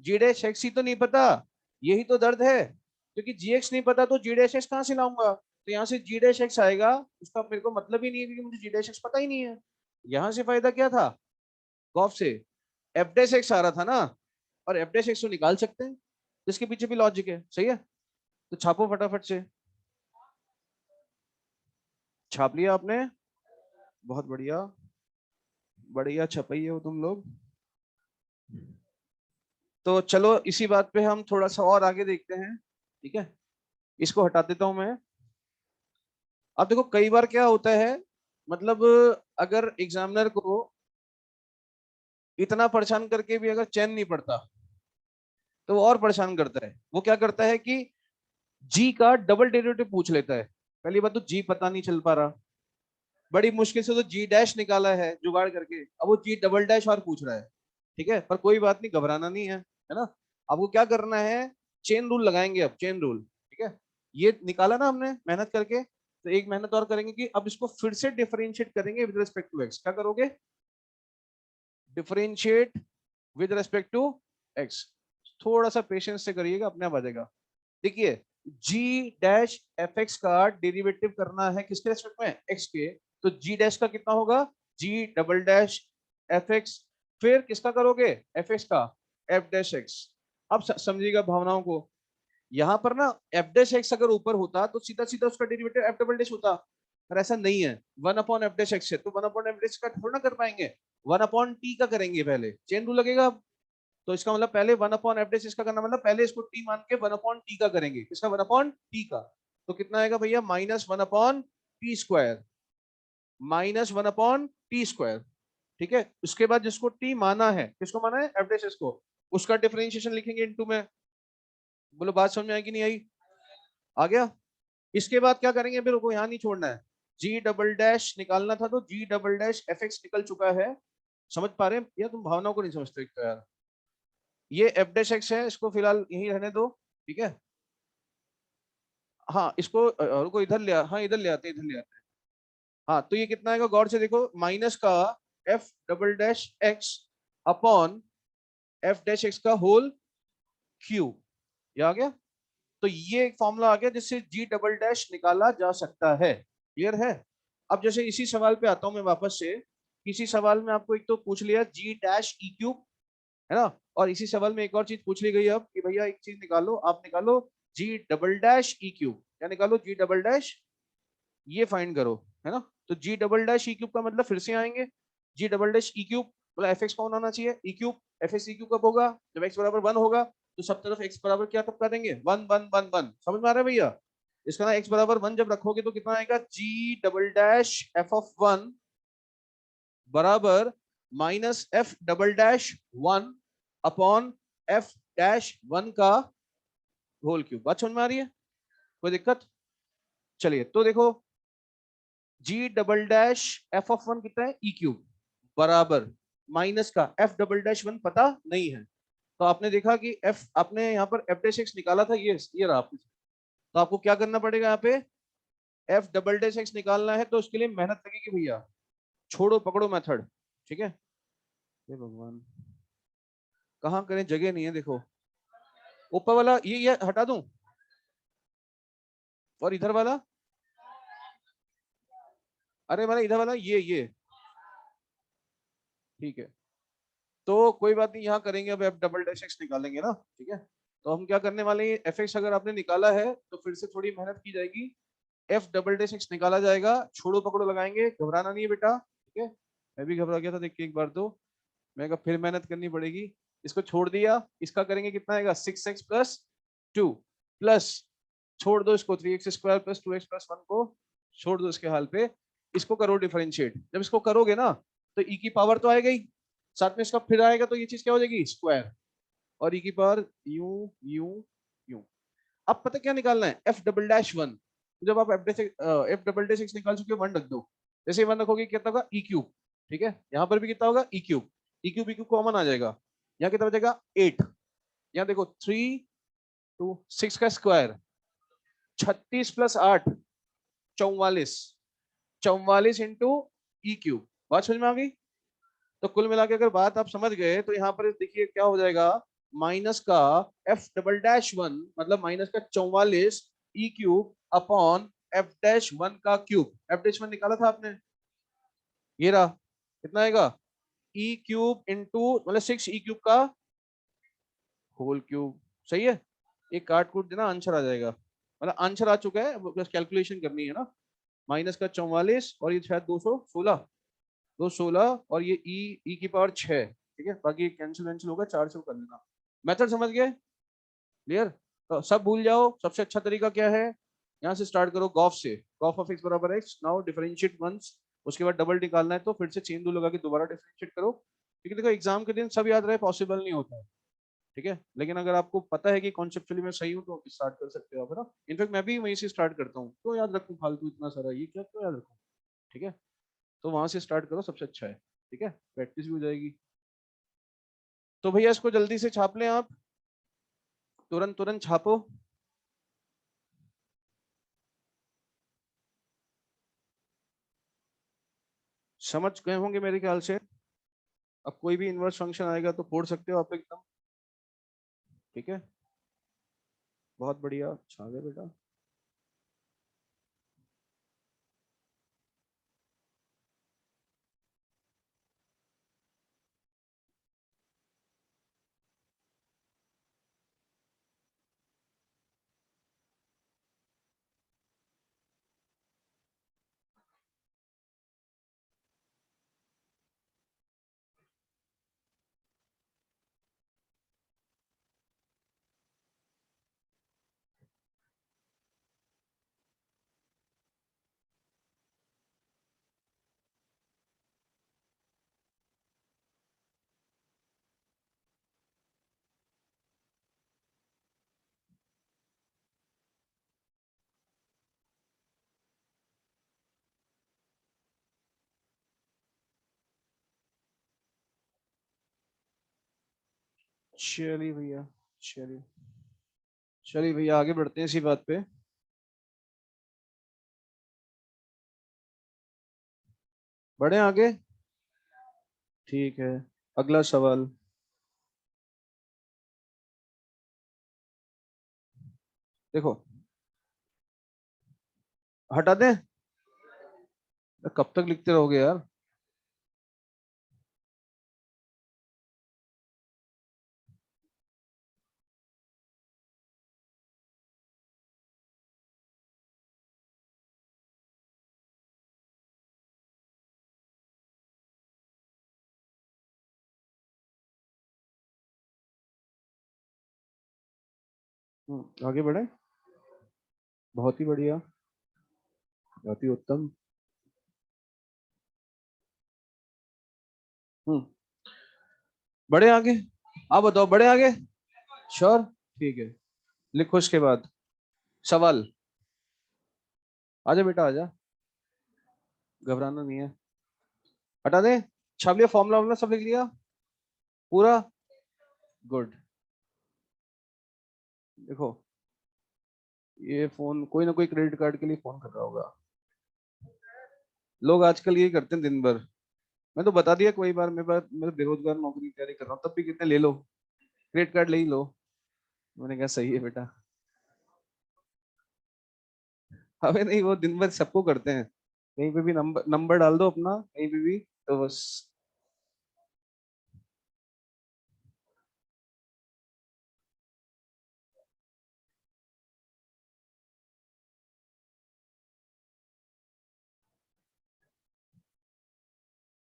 S1: जी डैश एक्स ही तो नहीं पता, यही तो दर्द है। क्योंकि जी एक्स नहीं पता तो जी डैश एक्स कहां से लाऊंगा? तो यहाँ से जी डैश एक्स आएगा, उसका मेरे को मतलब ही नहीं है, क्योंकि मुझे जी डैश एक्स पता ही नहीं है। यहाँ से फायदा क्या था? गॉफ से एफ डैश एक्स आ रहा था ना, और एफ डैश एक्स को निकाल सकते हैं, जिसके पीछे भी लॉजिक है। सही है, तो छापो फटाफट से। छाप लिया आपने? बहुत बढ़िया, बढ़िया छपाई हो तुम लोग। तो चलो इसी बात पे हम थोड़ा सा और आगे देखते हैं, ठीक है। इसको हटा देता हूं मैं। अब देखो कई बार क्या होता है, मतलब अगर एग्जामिनर को इतना परेशान करके भी अगर चैन नहीं पड़ता, तो वो और परेशान करता है। वो क्या करता है कि जी का डबल डेरिवेटिव पूछ लेता है। पहली बात तो जी पता नहीं चल पा रहा, बड़ी मुश्किल से तो जी डैश निकाला है जुगाड़ करके, अब वो जी डबल डैश और पूछ रहा है। ठीक है, पर कोई बात नहीं, घबराना नहीं है ना। आपको क्या करना है, चेन रूल लगाएंगे अब, चेन रूल। ठीक है, ये निकाला ना हमने मेहनत करके, तो एक मेहनत और करेंगे कि अब इसको फिर से डिफरेंशिएट करेंगे विद रिस्पेक्ट टू एक्स। क्या करोगे? Differentiate with respect to x. थोड़ा सा पेशेंस से करिएगा, अपने आप आ जाएगा। देखिए, g डैश एफ एक्स का डेरिवेटिव करना है किसके रेस्पेक्ट में? x के। तो g डैश का कितना होगा? g double dash f x. फिर किसका करोगे? एफ एक्स का एफ डैश एक्स। अब समझिएगा भावनाओं को। यहां पर ना एफ डैश एक्स अगर ऊपर होता तो सीधा सीधा उसका डेरिवेटिव एफ डबल डैश होता, पर ऐसा नहीं है। One upon f dash x है, तो वन अपॉन एफ डैश का थोड़ा ना कर पाएंगे, वन अपॉन टी का करेंगे पहले, चेन रूल लगेगा। तो इसका मतलब पहले वन अपॉन एफ डैश इसका करना, मतलब पहले इसको टी मान के वन अपॉन टी का करेंगे। इसका वन अपॉन टी का, तो कितना आएगा भैया? Minus one upon T square, minus one upon T square. ठीक है, उसके बाद जिसको टी माना है, किसको माना है? एफ डैश को, उसका डिफरेंशिएशन लिखेंगे इनटू में। बोलो बात समझ में आई कि नहीं आई? आ गया? इसके बाद क्या करेंगे, फिर को यहाँ नहीं छोड़ना है। जी डबल डैश निकालना था, तो जी डबल डैश एफ एक्स निकल चुका है। समझ पा रहे हैं या तुम भावनाओं को नहीं समझते एक तो यार? ये एफ डैश एक्स है, इसको फिलहाल यही रहने दो। ठीक है, हाँ इसको रुको, इधर ले हाँ इधर ले आते, इधर ले आते हैं। हाँ, तो ये कितना आएगा गौर से देखो, माइनस का f double dash x upon f dash x का होल क्यूब। ये आ गया। तो ये एक फॉर्मूला आ गया जिससे जी डबल डैश निकाला जा सकता है। क्लियर है? अब जैसे इसी सवाल पे आता हूं मैं वापस से। किसी सवाल में आपको एक तो पूछ लिया जी डैश ई क्यूब, है ना। और इसी सवाल में एक और चीज पूछ ली गई अब कि भैया एक चीज निकालो, आप निकालो जी डबल डैश ई क्यूब। क्या निकालो? जी डबल डैश, ये फाइंड करो, है ना। तो जी डबल डैश ई क्यूब का मतलब फिर से आएंगे, जी डबल डैश ई क्यूब, मतलब एफ एक्स कौन होना चाहिए? E cube. F x E cube कब होगा? जब एक्स बराबर वन होगा, तो सब तरफ एक्स बराबर क्या टपका देंगे? One one one one. समझ में आ रहा है भैया? इसका ना एक्स बराबर वन जब रखोगे तो कितना आएगा? G double dash f of one बराबर minus f double dash one upon f dash one का होल क्यूब। बात समझ में आ रही है? कोई दिक्कत? चलिए तो देखो, g double dash f of one कितना है? ई क्यूब बराबर माइनस का एफ डबल डैश वन पता नहीं है। तो आपने देखा कि एफ, आपने यहाँ पर एफ डैश एक्स निकाला था, ये रहा आपके। तो आपको क्या करना पड़ेगा यहाँ पे? एफ डबल डैश एक्स निकालना है, तो उसके लिए मेहनत लगेगी भैया। छोड़ो पकड़ो मेथड। ठीक है, हे भगवान, कहाँ करें, जगह नहीं है देखो। ऊपर वाला ये हटा दूं, और इधर वाला, अरे वाला इधर वाला, ये ठीक है। तो कोई बात नहीं, यहाँ करेंगे अब एफ डबल डैश एक्स निकालेंगे ना। ठीक है, तो हम क्या करने वाले हैं, एफ एक्स अगर आपने निकाला है तो फिर से थोड़ी मेहनत की जाएगी। एफ डबल डैश एक्स निकाला जाएगा, छोड़ो पकड़ो लगाएंगे, घबराना नहीं है बेटा। ठीक है, मैं भी घबरा गया था देख के एक बार, तो मैं कहा फिर मेहनत करनी पड़ेगी। इसको छोड़ दिया, इसका करेंगे कितना आएगा? Six x plus two, plus छोड़ दो इसको, three x square plus two x plus one को छोड़ दो इसके हाल पे। इसको करो डिफरेंशिएट, जब इसको करोगे ना तो ई की पावर तो आएगा ही, साथ में इसका फिर आएगा, तो ये चीज क्या हो जाएगी? स्क्वायर। और ई की पावर यू यू यू। अब पता क्या निकालना है? F double dash one. जब आप एफ डबल डैश एक्स निकाल चुके हो, वन रख दो। जैसे वन रखोगे कितना होगा? E cube. ठीक है, यहाँ पर भी कितना होगा? E cube. E cube common आ जाएगा, यहाँ कितना बचेगा? एट। यहाँ देखो, थ्री टू सिक्स का स्क्वायर, 36 प्लस आठ, 44। 44 इंटू ई क्यूब। बात समझ में आ गई? तो कुल मिला के अगर बात आप समझ गए तो यहाँ पर देखिए क्या हो जाएगा, माइनस का एफ डबल डैश वन मतलब माइनस का 44 E cube upon f dash one का क्यूब। एफ डैश वन निकाला था आपने, ये रहा, कितना आएगा ई क्यूब इंटू मतलब 6 ई क्यूब का होल क्यूब। सही है, ये काट कूट देना, आंसर आ जाएगा, मतलब आंसर आ चुका है, बस कैलकुलेशन करनी है ना। माइनस का 44 और ये शायद 216, 216 और ये ई की पावर 6, ठीक है, बाकी कैंसिल वैंसिल होगा, 4 से कर लेना। मेथड समझ गए, क्लियर। तो सब भूल जाओ, सबसे अच्छा तरीका क्या है, यहाँ से स्टार्ट करो गॉफ से, गॉफ ऑफ एक्स बराबर एक्स, नाउ डिफरेंशिएट वंस, उसके बाद डबल निकालना है तो फिर से चेन रूल लगा के दोबारा डिफरेंशिएट करो। ठीक है, देखो एग्जाम के दिन सब याद रहे पॉसिबल नहीं होता है, ठीक है, लेकिन अगर आपको पता है कि कॉन्सेप्चुअली मैं सही हूँ तो स्टार्ट कर सकते हो आप, है ना। इनफैक्ट मैं भी वहीं से स्टार्ट करता हूँ, तो याद रखूँ फालतू इतना सारा, ये क्या क्यों याद रखूँ, ठीक है। तो वहां से स्टार्ट करो, सबसे अच्छा है, ठीक है, प्रैक्टिस भी हो जाएगी। तो भैया इसको जल्दी से छाप लें आप, तुरंत तुरंत छापो। समझ गए होंगे मेरे ख्याल से। अब कोई भी इनवर्स फंक्शन आएगा तो फोड़ सकते हो आप एकदम, ठीक है, बहुत बढ़िया, छा गए बेटा। चलिए भैया, चलिए, चलिए भैया आगे बढ़ते हैं इसी बात पे। बढ़े आगे, ठीक है, अगला सवाल। देखो, हटा दें, कब तक लिखते रहोगे यार। आगे बढ़े, बहुत ही बढ़िया, बहुत ही उत्तम। हम्म, बढ़े आगे, आप बताओ बढ़े आगे, श्योर, ठीक है, लिखो इसके बाद सवाल। आजा बेटा आजा, घबराना नहीं है, हटा दे, छाप लिया, फॉर्मूला वॉर्मूला सब लिख लिया पूरा, गुड। देखो, ये फोन कोई ना कोई क्रेडिट कार्ड के लिए फोन कर रहा होगा, लोग आजकल यही करते हैं दिन भर। मैं तो बता दिया कोई बार, मेरे पास, मैं तो बेरोजगार नौकरी की तैयारी कर रहा हूँ, तब भी कितने ले लो, क्रेडिट कार्ड ले ही लो। मैंने कहा सही है बेटा। अबे नहीं, वो दिन भर सबको करते हैं, कहीं पे भी नंबर नंबर डाल दो अपना कहीं पे भी, तो बस।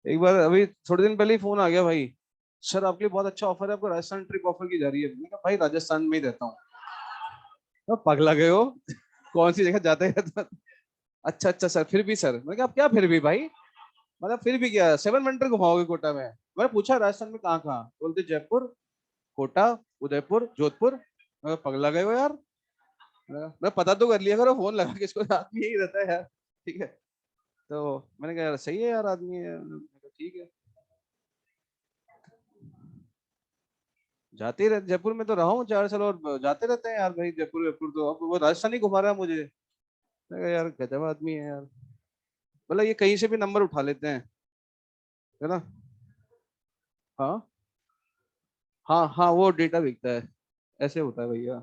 S1: एक बार अभी थोड़े दिन पहले ही फोन आ गया भाई, सर आपके लिए बहुत अच्छा ऑफर है, आपको राजस्थान ट्रिप ऑफर की जा रही है। मैंने कहा भाई राजस्थान में ही रहता हूँ। तो पगला गए हो, कौन सी जगह जाते हैं। अच्छा अच्छा सर, फिर भी सर, मैंने कहा आप क्या फिर भी भाई, मतलब फिर भी क्या 7 विंटर घुमाओगे कोटा में। मैंने पूछा राजस्थान में कहाँ कहाँ, बोलते जयपुर, कोटा, उदयपुर, जोधपुर। मैं कहा, पगला गए हो यार। मैं पता तो कर लिया करो, फोन लगा के, इसको आदमी यही रहता है यार, ठीक है। तो मैंने कहा यार सही है यार, आदमी है, मैंने कहा, ठीक है। जाते ही रहते, जयपुर में तो रहा हूँ 4 साल, और जाते रहते हैं यार भाई, जयपुर जयपुर तो, अब वो राजस्थान ही घुमा रहा है मुझे। मैंने कहा यार गजब आदमी है यार, मतलब ये कहीं से भी नंबर उठा लेते हैं, है ना। हाँ हाँ हाँ, वो डेटा बिकता है, ऐसे होता है भैया।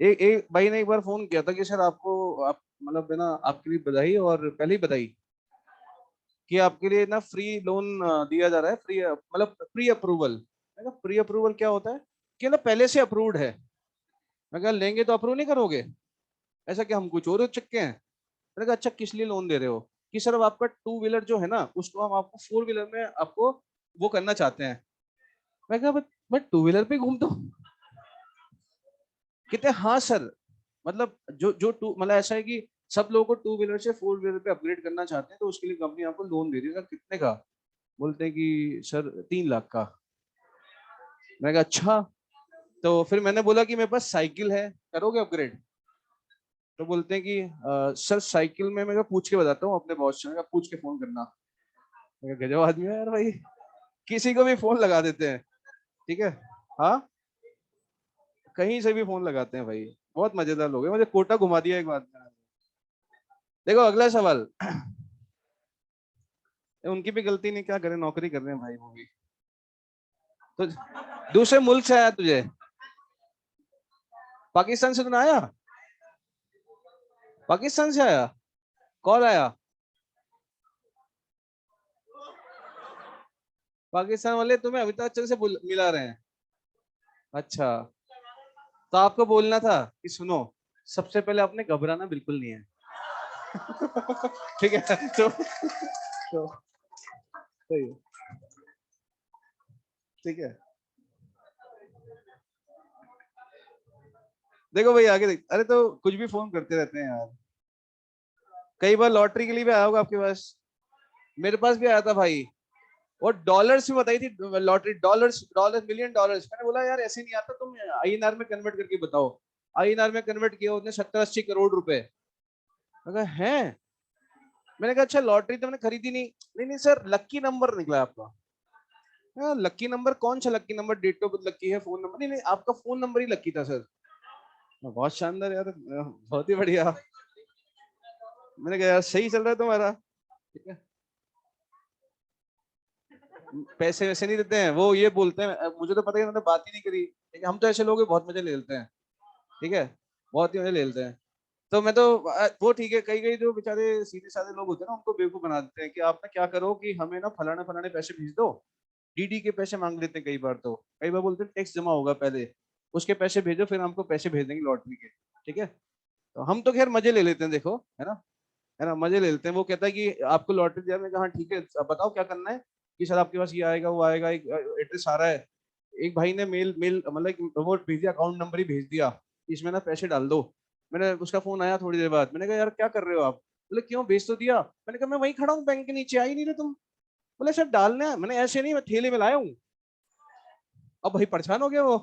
S1: एक एक भाई ने एक बार फोन किया था कि सर आपको, आप मतलब है ना, आपके लिए बधाई, और पहले ही बधाई कि आपके लिए ना फ्री लोन दिया जा रहा है, फ्री मतलब प्री अप्रूवल। मैं कहा प्री अप्रूवल क्या होता है? कि ना पहले से अप्रूव्ड है। मैं कहा लेंगे तो अप्रूव नहीं करोगे? ऐसा कि हम कुछ और चक्के हैं? मैंने कहा अच्छा किस लिए लोन दे रहे हो? कि सर अब आपका टू व्हीलर जो है ना, उसको हम आपको फोर व्हीलर में आपको वो करना चाहते हैं। मैं कहा मैं टू व्हीलर पे घूमता हूँ। कहते हैं हाँ सर, मतलब जो जो टू मतलब ऐसा है कि सब लोगों को टू व्हीलर से फोर व्हीलर पे अपग्रेड करना चाहते हैं, तो उसके लिए कंपनी आपको लोन दे रही है। कितने का? बोलते हैं कि सर 3 लाख का। मैंने कहा अच्छा। तो फिर मैंने बोला कि मेरे पास साइकिल है, करोगे अपग्रेड? तो बोलते हैं कि सर साइकिल में मैं पूछ के बताता हूँ अपने बॉस से। मैंने कहा पूछ के फोन करना। मैं कहा, गजब आदमी है यार भाई, किसी को भी फोन लगा देते हैं। ठीक है। हाँ, कहीं से भी फोन लगाते हैं भाई। बहुत मजेदार लोग हैं, मुझे कोटा घुमा दिया एक बात में। देखो अगला सवाल। उनकी भी गलती नहीं, क्या करें, नौकरी कर रहे हैं भाई वो भी। तो दूसरे मुल्क से आया तुझे, पाकिस्तान से तो ना आया? पाकिस्तान से आया? कौन आया? पाकिस्तान वाले तुम्हें अमिताभ बच्चन से मिला रहे हैं? अच्छा, तो आपको बोलना था कि सुनो, सबसे पहले आपने घबराना बिल्कुल नहीं है। ठीक है। तो सही है। ठीक है। देखो भाई आगे देख, अरे तो कुछ भी फोन करते रहते हैं यार। कई बार लॉटरी के लिए भी आया होगा आपके पास। मेरे पास भी आया था भाई। और डॉलर्स में बताई थी lottery, dollars, dollar, million dollars. मैंने बोला यार ऐसे नहीं आता, तुम आईएनआर में कन्वर्ट करके बताओ। आईएनआर में कन्वर्ट किया उसने 70-80 करोड़ रुपए। मैं कहा है? मैंने कहा अच्छा लॉटरी तो मैंने खरीदी नहीं। नहीं नहीं सर, लक्की नंबर निकला आपका। लक्की नंबर? कौन सा लक्की नंबर? डेट ऑफ बर्थ लक्की है, फोन नंबर नहीं, नहीं आपका फोन नंबर ही लक्की था सर। बहुत शानदार यार, बहुत ही बढ़िया। मैंने कहा यार सही चल रहा है तुम्हारा। ठीक है। पैसे वैसे नहीं देते हैं वो, ये बोलते हैं मुझे तो पता है उन्होंने बात ही नहीं करी। ठीक है, हम तो ऐसे लोग हैं, बहुत मजे ले लेते हैं। ठीक है, बहुत ही मजे ले लेते हैं। तो मैं तो वो ठीक है, कई कई जो बेचारे सीधे साधे लोग होते हैं ना, उनको बेवकूफ बना देते हैं कि आप ना क्या करो कि हमें ना फलाने फलाने पैसे भेज दो। डीडी के पैसे मांग लेते हैं कई बार। तो कई बार बोलते हैं टैक्स जमा होगा पहले, उसके पैसे भेजो, फिर हमको पैसे भेज देंगे लॉटरी के। ठीक है। तो हम तो खैर मजे ले लेते हैं, देखो है ना, है ना, मजे ले लेते हैं। वो कहता है कि आपको लॉटरी दिया, मैं कहा हाँ ठीक है, अब बताओ क्या करना है। कि सर आपके पास ये आएगा वो आएगा, एक एड्रेस आ रहा है। एक भाई ने मेल मेल मतलब वो भेज दिया, अकाउंट नंबर ही भेज दिया, इसमें ना पैसे डाल दो। मैंने उसका फोन आया थोड़ी देर बाद, मैंने कहा यार क्या कर रहे हो आप? बोले क्यों, भेज तो दिया। मैंने कहा मैं वहीं खड़ा हूँ बैंक के नीचे, आ ही नहीं रहे तुम। बोले सर डालना है। मैंने ऐसे नहीं, मैं थैले में लाया हूँ। अब भाई परेशान हो गया वो।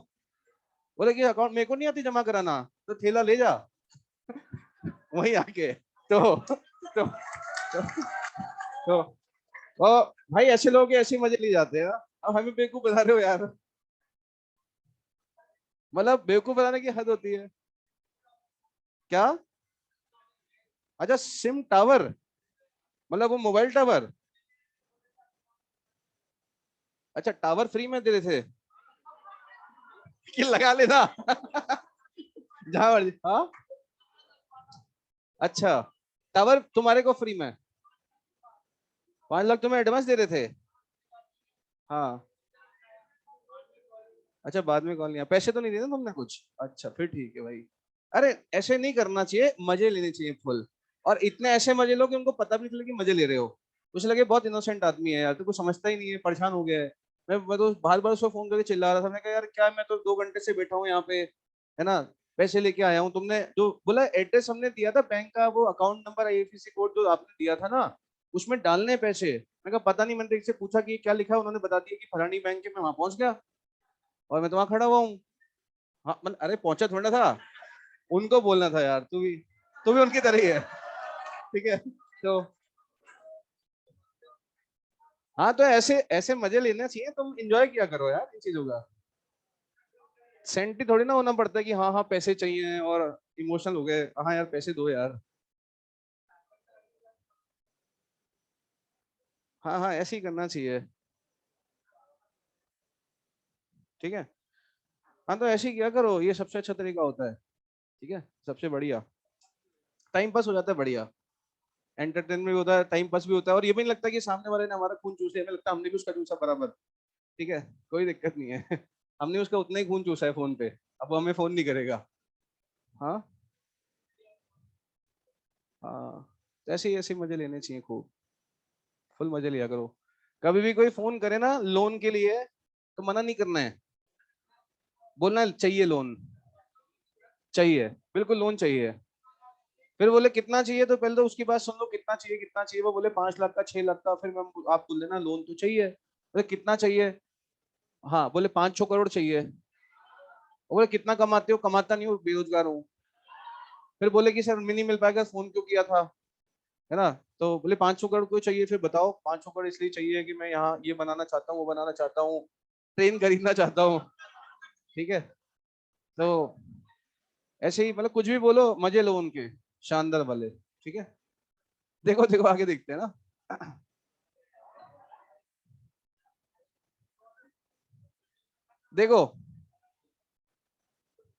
S1: बोले कि अकाउंट मेरे को नहीं आती जमा कराना, तो थैला ले जा वहीं आके। तो, तो और भाई ऐसे लोग ऐसे मजे ले जाते हैं ना। अब हमें बेवकूफ बता रहे हो यार, मतलब बेवकूफ बनाने की हद होती है। क्या? अच्छा सिम टावर, मतलब वो मोबाइल टावर? अच्छा टावर फ्री में दे रहे थे कि लगा लेना जहां मर्जी। हाँ, अच्छा टावर तुम्हारे को फ्री में? 5 लाख तुम्हें एडवांस दे रहे थे? हाँ। अच्छा बाद में कॉल लिया, पैसे तो नहीं दिए ना तुमने कुछ? अच्छा फिर ठीक है भाई। अरे ऐसे नहीं करना चाहिए, मजे लेने चाहिए फुल। और इतने ऐसे मजे लो कि उनको पता भी नहीं चले कि मजे ले रहे हो। उसे लगे बहुत इनोसेंट आदमी है यार, तो कुछ समझता ही नहीं है, परेशान हो गया है। मैं तो बार बार उसको फोन करके चिल्ला रहा था। मैं कहा यार क्या, मैं तो 2 घंटे से बैठा हूँ यहाँ पे, है ना, पैसे लेके आया हूँ। तुमने जो बोला एड्रेस हमने दिया था बैंक का, वो अकाउंट नंबर आईएफएससी कोड जो आपने दिया था ना, उसमें डालने हैं पैसे। मैं कहा पता नहीं, मैंने एक से पूछा कि ये क्या लिखा है, उन्होंने बता दिया कि फलानी बैंक है। मैं वहां पहुंच गया और मैं तो वहां खड़ा हुआ हूँ। हाँ अरे पहुंचा थोड़ा था, उनको बोलना था यार, तू भी उनकी तरह ही है। ठीक है। तो हाँ, तो ऐसे ऐसे मजे लेना चाहिए, तुम एंजॉय किया करो यार इन चीजों का। सेंटी थोड़ी ना होना पड़ता है कि हाँ हाँ पैसे चाहिए और इमोशनल हो गए, हाँ यार पैसे दो यार। हाँ हाँ, ऐसे ही करना चाहिए। ठीक है। हाँ तो ऐसे ही किया करो, ये सबसे अच्छा तरीका होता है। ठीक है, सबसे बढ़िया, टाइम पास हो जाता है, बढ़िया एंटरटेनमेंट भी होता है, टाइम पास भी होता है, और ये भी नहीं लगता कि सामने वाले ने हमारा खून चूसे, हमें लगता है हमने भी उसका चूसा बराबर। ठीक है, कोई दिक्कत नहीं है। हमने उसका उतना ही खून चूसा है फोन पे, अब वो हमें फोन नहीं करेगा। हाँ हाँ, तो ऐसे ही ऐसे ही मजे लेने चाहिए खूब, फुल मजे लिया करो। कभी भी कोई फोन करे ना लोन के लिए, तो मना नहीं करना है, बोलना है, चाहिए लोन, चाहिए, बिल्कुल लोन चाहिए। फिर बोले कितना चाहिए, तो पहले तो उसकी बात सुन लो, कितना चाहिए कितना चाहिए, वो बोले 5 लाख का, 6 लाख का, फिर मैं आप बोल देना लोन तो चाहिए, बोले कितना चाहिए, हाँ बोले 5-6 करोड़ चाहिए, वो बोले कितना कमाते हो, कमाता नहीं हूँ, बेरोजगार हूँ। फिर बोले कि सर नहीं मिल पाएगा, फोन क्यों किया था, है ना। तो बोले 500 करोड़ क्यों चाहिए, फिर बताओ। 500 करोड़ इसलिए चाहिए कि मैं यहाँ ये बनाना चाहता हूँ, वो बनाना चाहता हूँ, ट्रेन खरीदना चाहता हूँ। ठीक है, तो ऐसे ही मतलब कुछ भी बोलो, मजे लो उनके, शानदार वाले। ठीक है, देखो देखो आगे देखते हैं ना। देखो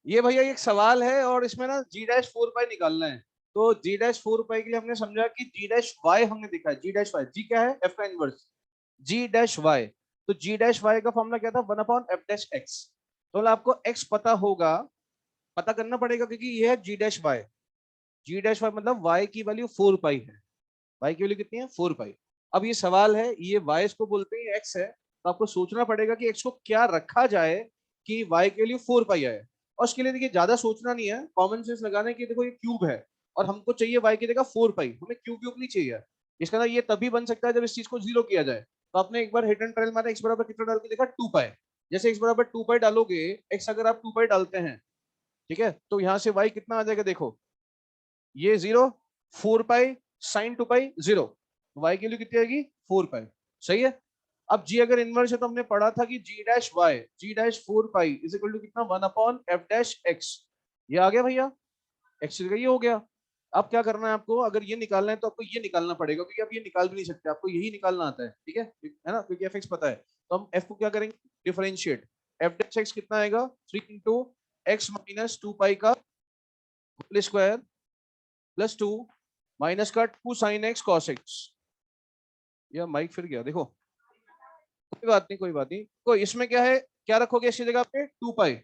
S1: ये भैया एक सवाल है, और इसमें ना G-4 पाई निकालना है। तो G-4 पाई के लिए हमने समझा कि G-Y हमने देखा है, G-Y, G क्या है, F का इनवर्स, G-Y। तो G-Y का फॉर्मूला क्या था, 1/F-X। तो मतलब आपको X पता होगा, पता करना पड़ेगा, क्योंकि ये है G-Y। G-Y मतलब Y की वैल्यू 4 पाई है, Y की वैल्यू कितनी है, 4 पाई। अब ये सवाल है, ये Y इसको बोलते हैं, X है, तो आपको सोचना पड़ेगा कि X को क्या रखा जाए कि Y के लिए 4 पाई आए। और उसके लिए देखिए ज्यादा सोचना नहीं है, कॉमन सेंस लगाना है कि देखो ये क्यूब है, और हमको चाहिए Y की जगह 4 पाई, हमें क्यूब क्यूब नहीं चाहिए। इसका ना ये तभी बन सकता है जब इस चीज को जीरो किया जाए। तो आपने एक बार हिट एंड ट्रायल मारा, x बराबर कितना डाल के देखा, 2 पाई। जैसे x बराबर 2 पाई डालोगे, x अगर आप 2 पाई डालते हैं, ठीक है, तो यहाँ से y कितना आ जाएगा, देखो ये zero, 4 pi sine 2 pi zero, y की वैल्यू कितनी आएगी, 4 पाई। सही है। अब g अगर इनवर्स है, तो हमने पढ़ा था कि G-4 pi is equal to कितना, 1/F-X। ये आ गया भैया, x ये हो गया। अब क्या करना है आपको, अगर ये निकालना है तो आपको ये निकालना पड़ेगा, क्योंकि आप ये निकाल भी नहीं सकते, आपको यही निकालना आता है। ठीक है ना, क्योंकि F-X पता है। तो हम f को क्या करेंगे, डिफरेंशिएट। F-X कितना आएगा, 3 × x - 2 पाई का होल स्क्वायर प्लस 2 माइनस का 2 sin x cos x। या माइक फिर गया, देखो कोई बात नहीं, कोई बात नहीं, तो इसमें क्या है, क्या रखोगे इसकी जगह पे, 2 पाई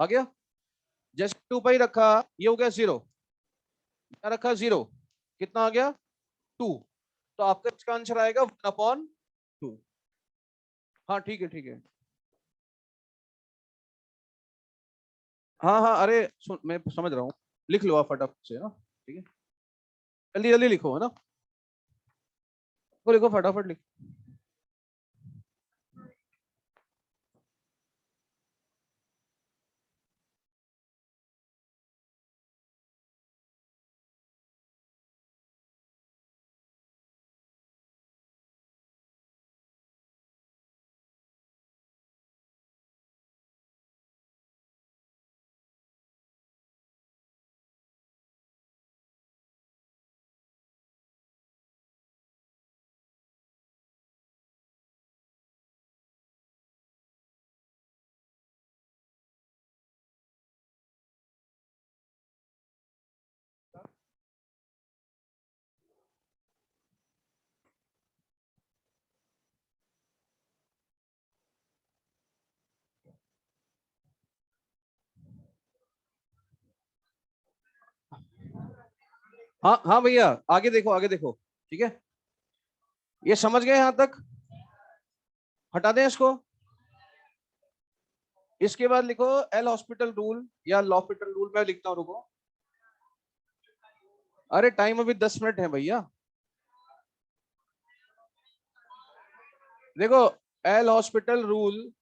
S1: आ गया। जैसे 2 पाई रखा, ये हो गया जीरो, क्या रखा, जीरो, कितना आ गया, 2। तो आपका इसका आंसर आएगा 1/2। हाँ ठीक है ठीक है। हाँ हाँ, अरे सुन, मैं समझ रहा हूँ, लिख लो आप फटाफट से ना। ठीक है, जल्दी जल्दी लिखो, है ना, वो लिखो फटाफट लिखो। हाँ हाँ भैया, आगे देखो आगे देखो। ठीक है, ये समझ गए यहाँ तक, हटा दें इसको। इसके बाद लिखो एल हॉस्पिटल रूल या लॉपिटल रूल, मैं लिखता हूँ, रुको। अरे टाइम अभी 10 मिनट है भैया। देखो एल हॉस्पिटल रूल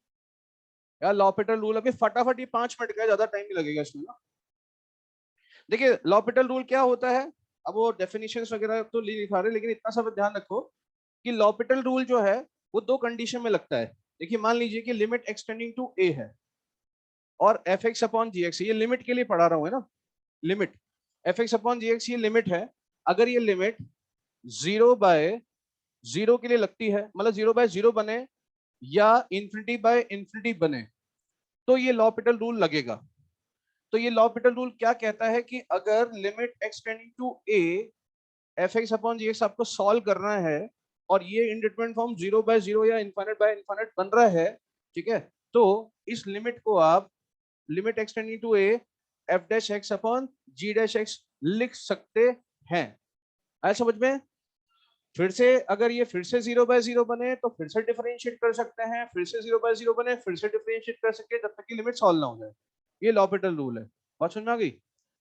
S1: या लॉपिटल रूल, अभी फटाफट ये 5 मिनट का है, ज्यादा टाइम नहीं लगेगा इसमें ना। देखिए लॉपिटल रूल क्या होता है, अब वो डेफिनेशंस वगैरह तो लिखा रहे, लेकिन इतना सब ध्यान रखो कि लॉपिटल रूल जो है वो दो कंडीशन में लगता है। देखिए मान लीजिए कि लिमिट एक्सटेंडिंग टू ए है, और F x upon g x, ये लिमिट के लिए पढ़ा रहा हूँ, है ना, limit F x upon g x, ये लिमिट है। अगर ये लिमिट 0/0 के लिए लगती है, मतलब 0/0 बने या इंफिनिटी बाय इंफिनिटी बने, तो ये लॉपिटल रूल लगेगा। तो ये लॉपिटल रूल क्या कहता है कि अगर limit x tending to a f x upon g x आपको सॉल्व करना है और ये इंडिटरमिनेट फॉर्म 0/0 या इनफाइनाइट बाय इनफाइनाइट बन रहा है, ठीक है, तो इस लिमिट को आप limit x tending to a f dash x upon g dash x लिख सकते हैं। आया समझ में? फिर से अगर ये फिर से 0/0 बने तो फिर से डिफरेंशिएट कर सकते हैं, फिर से 0/0 बने फिर से डिफरेंशिएट कर सकते हैं, जब तक कि लिमिट सॉल्व ना हो जाए। ये लॉपिटल रूल है। बात समझ में आ गई?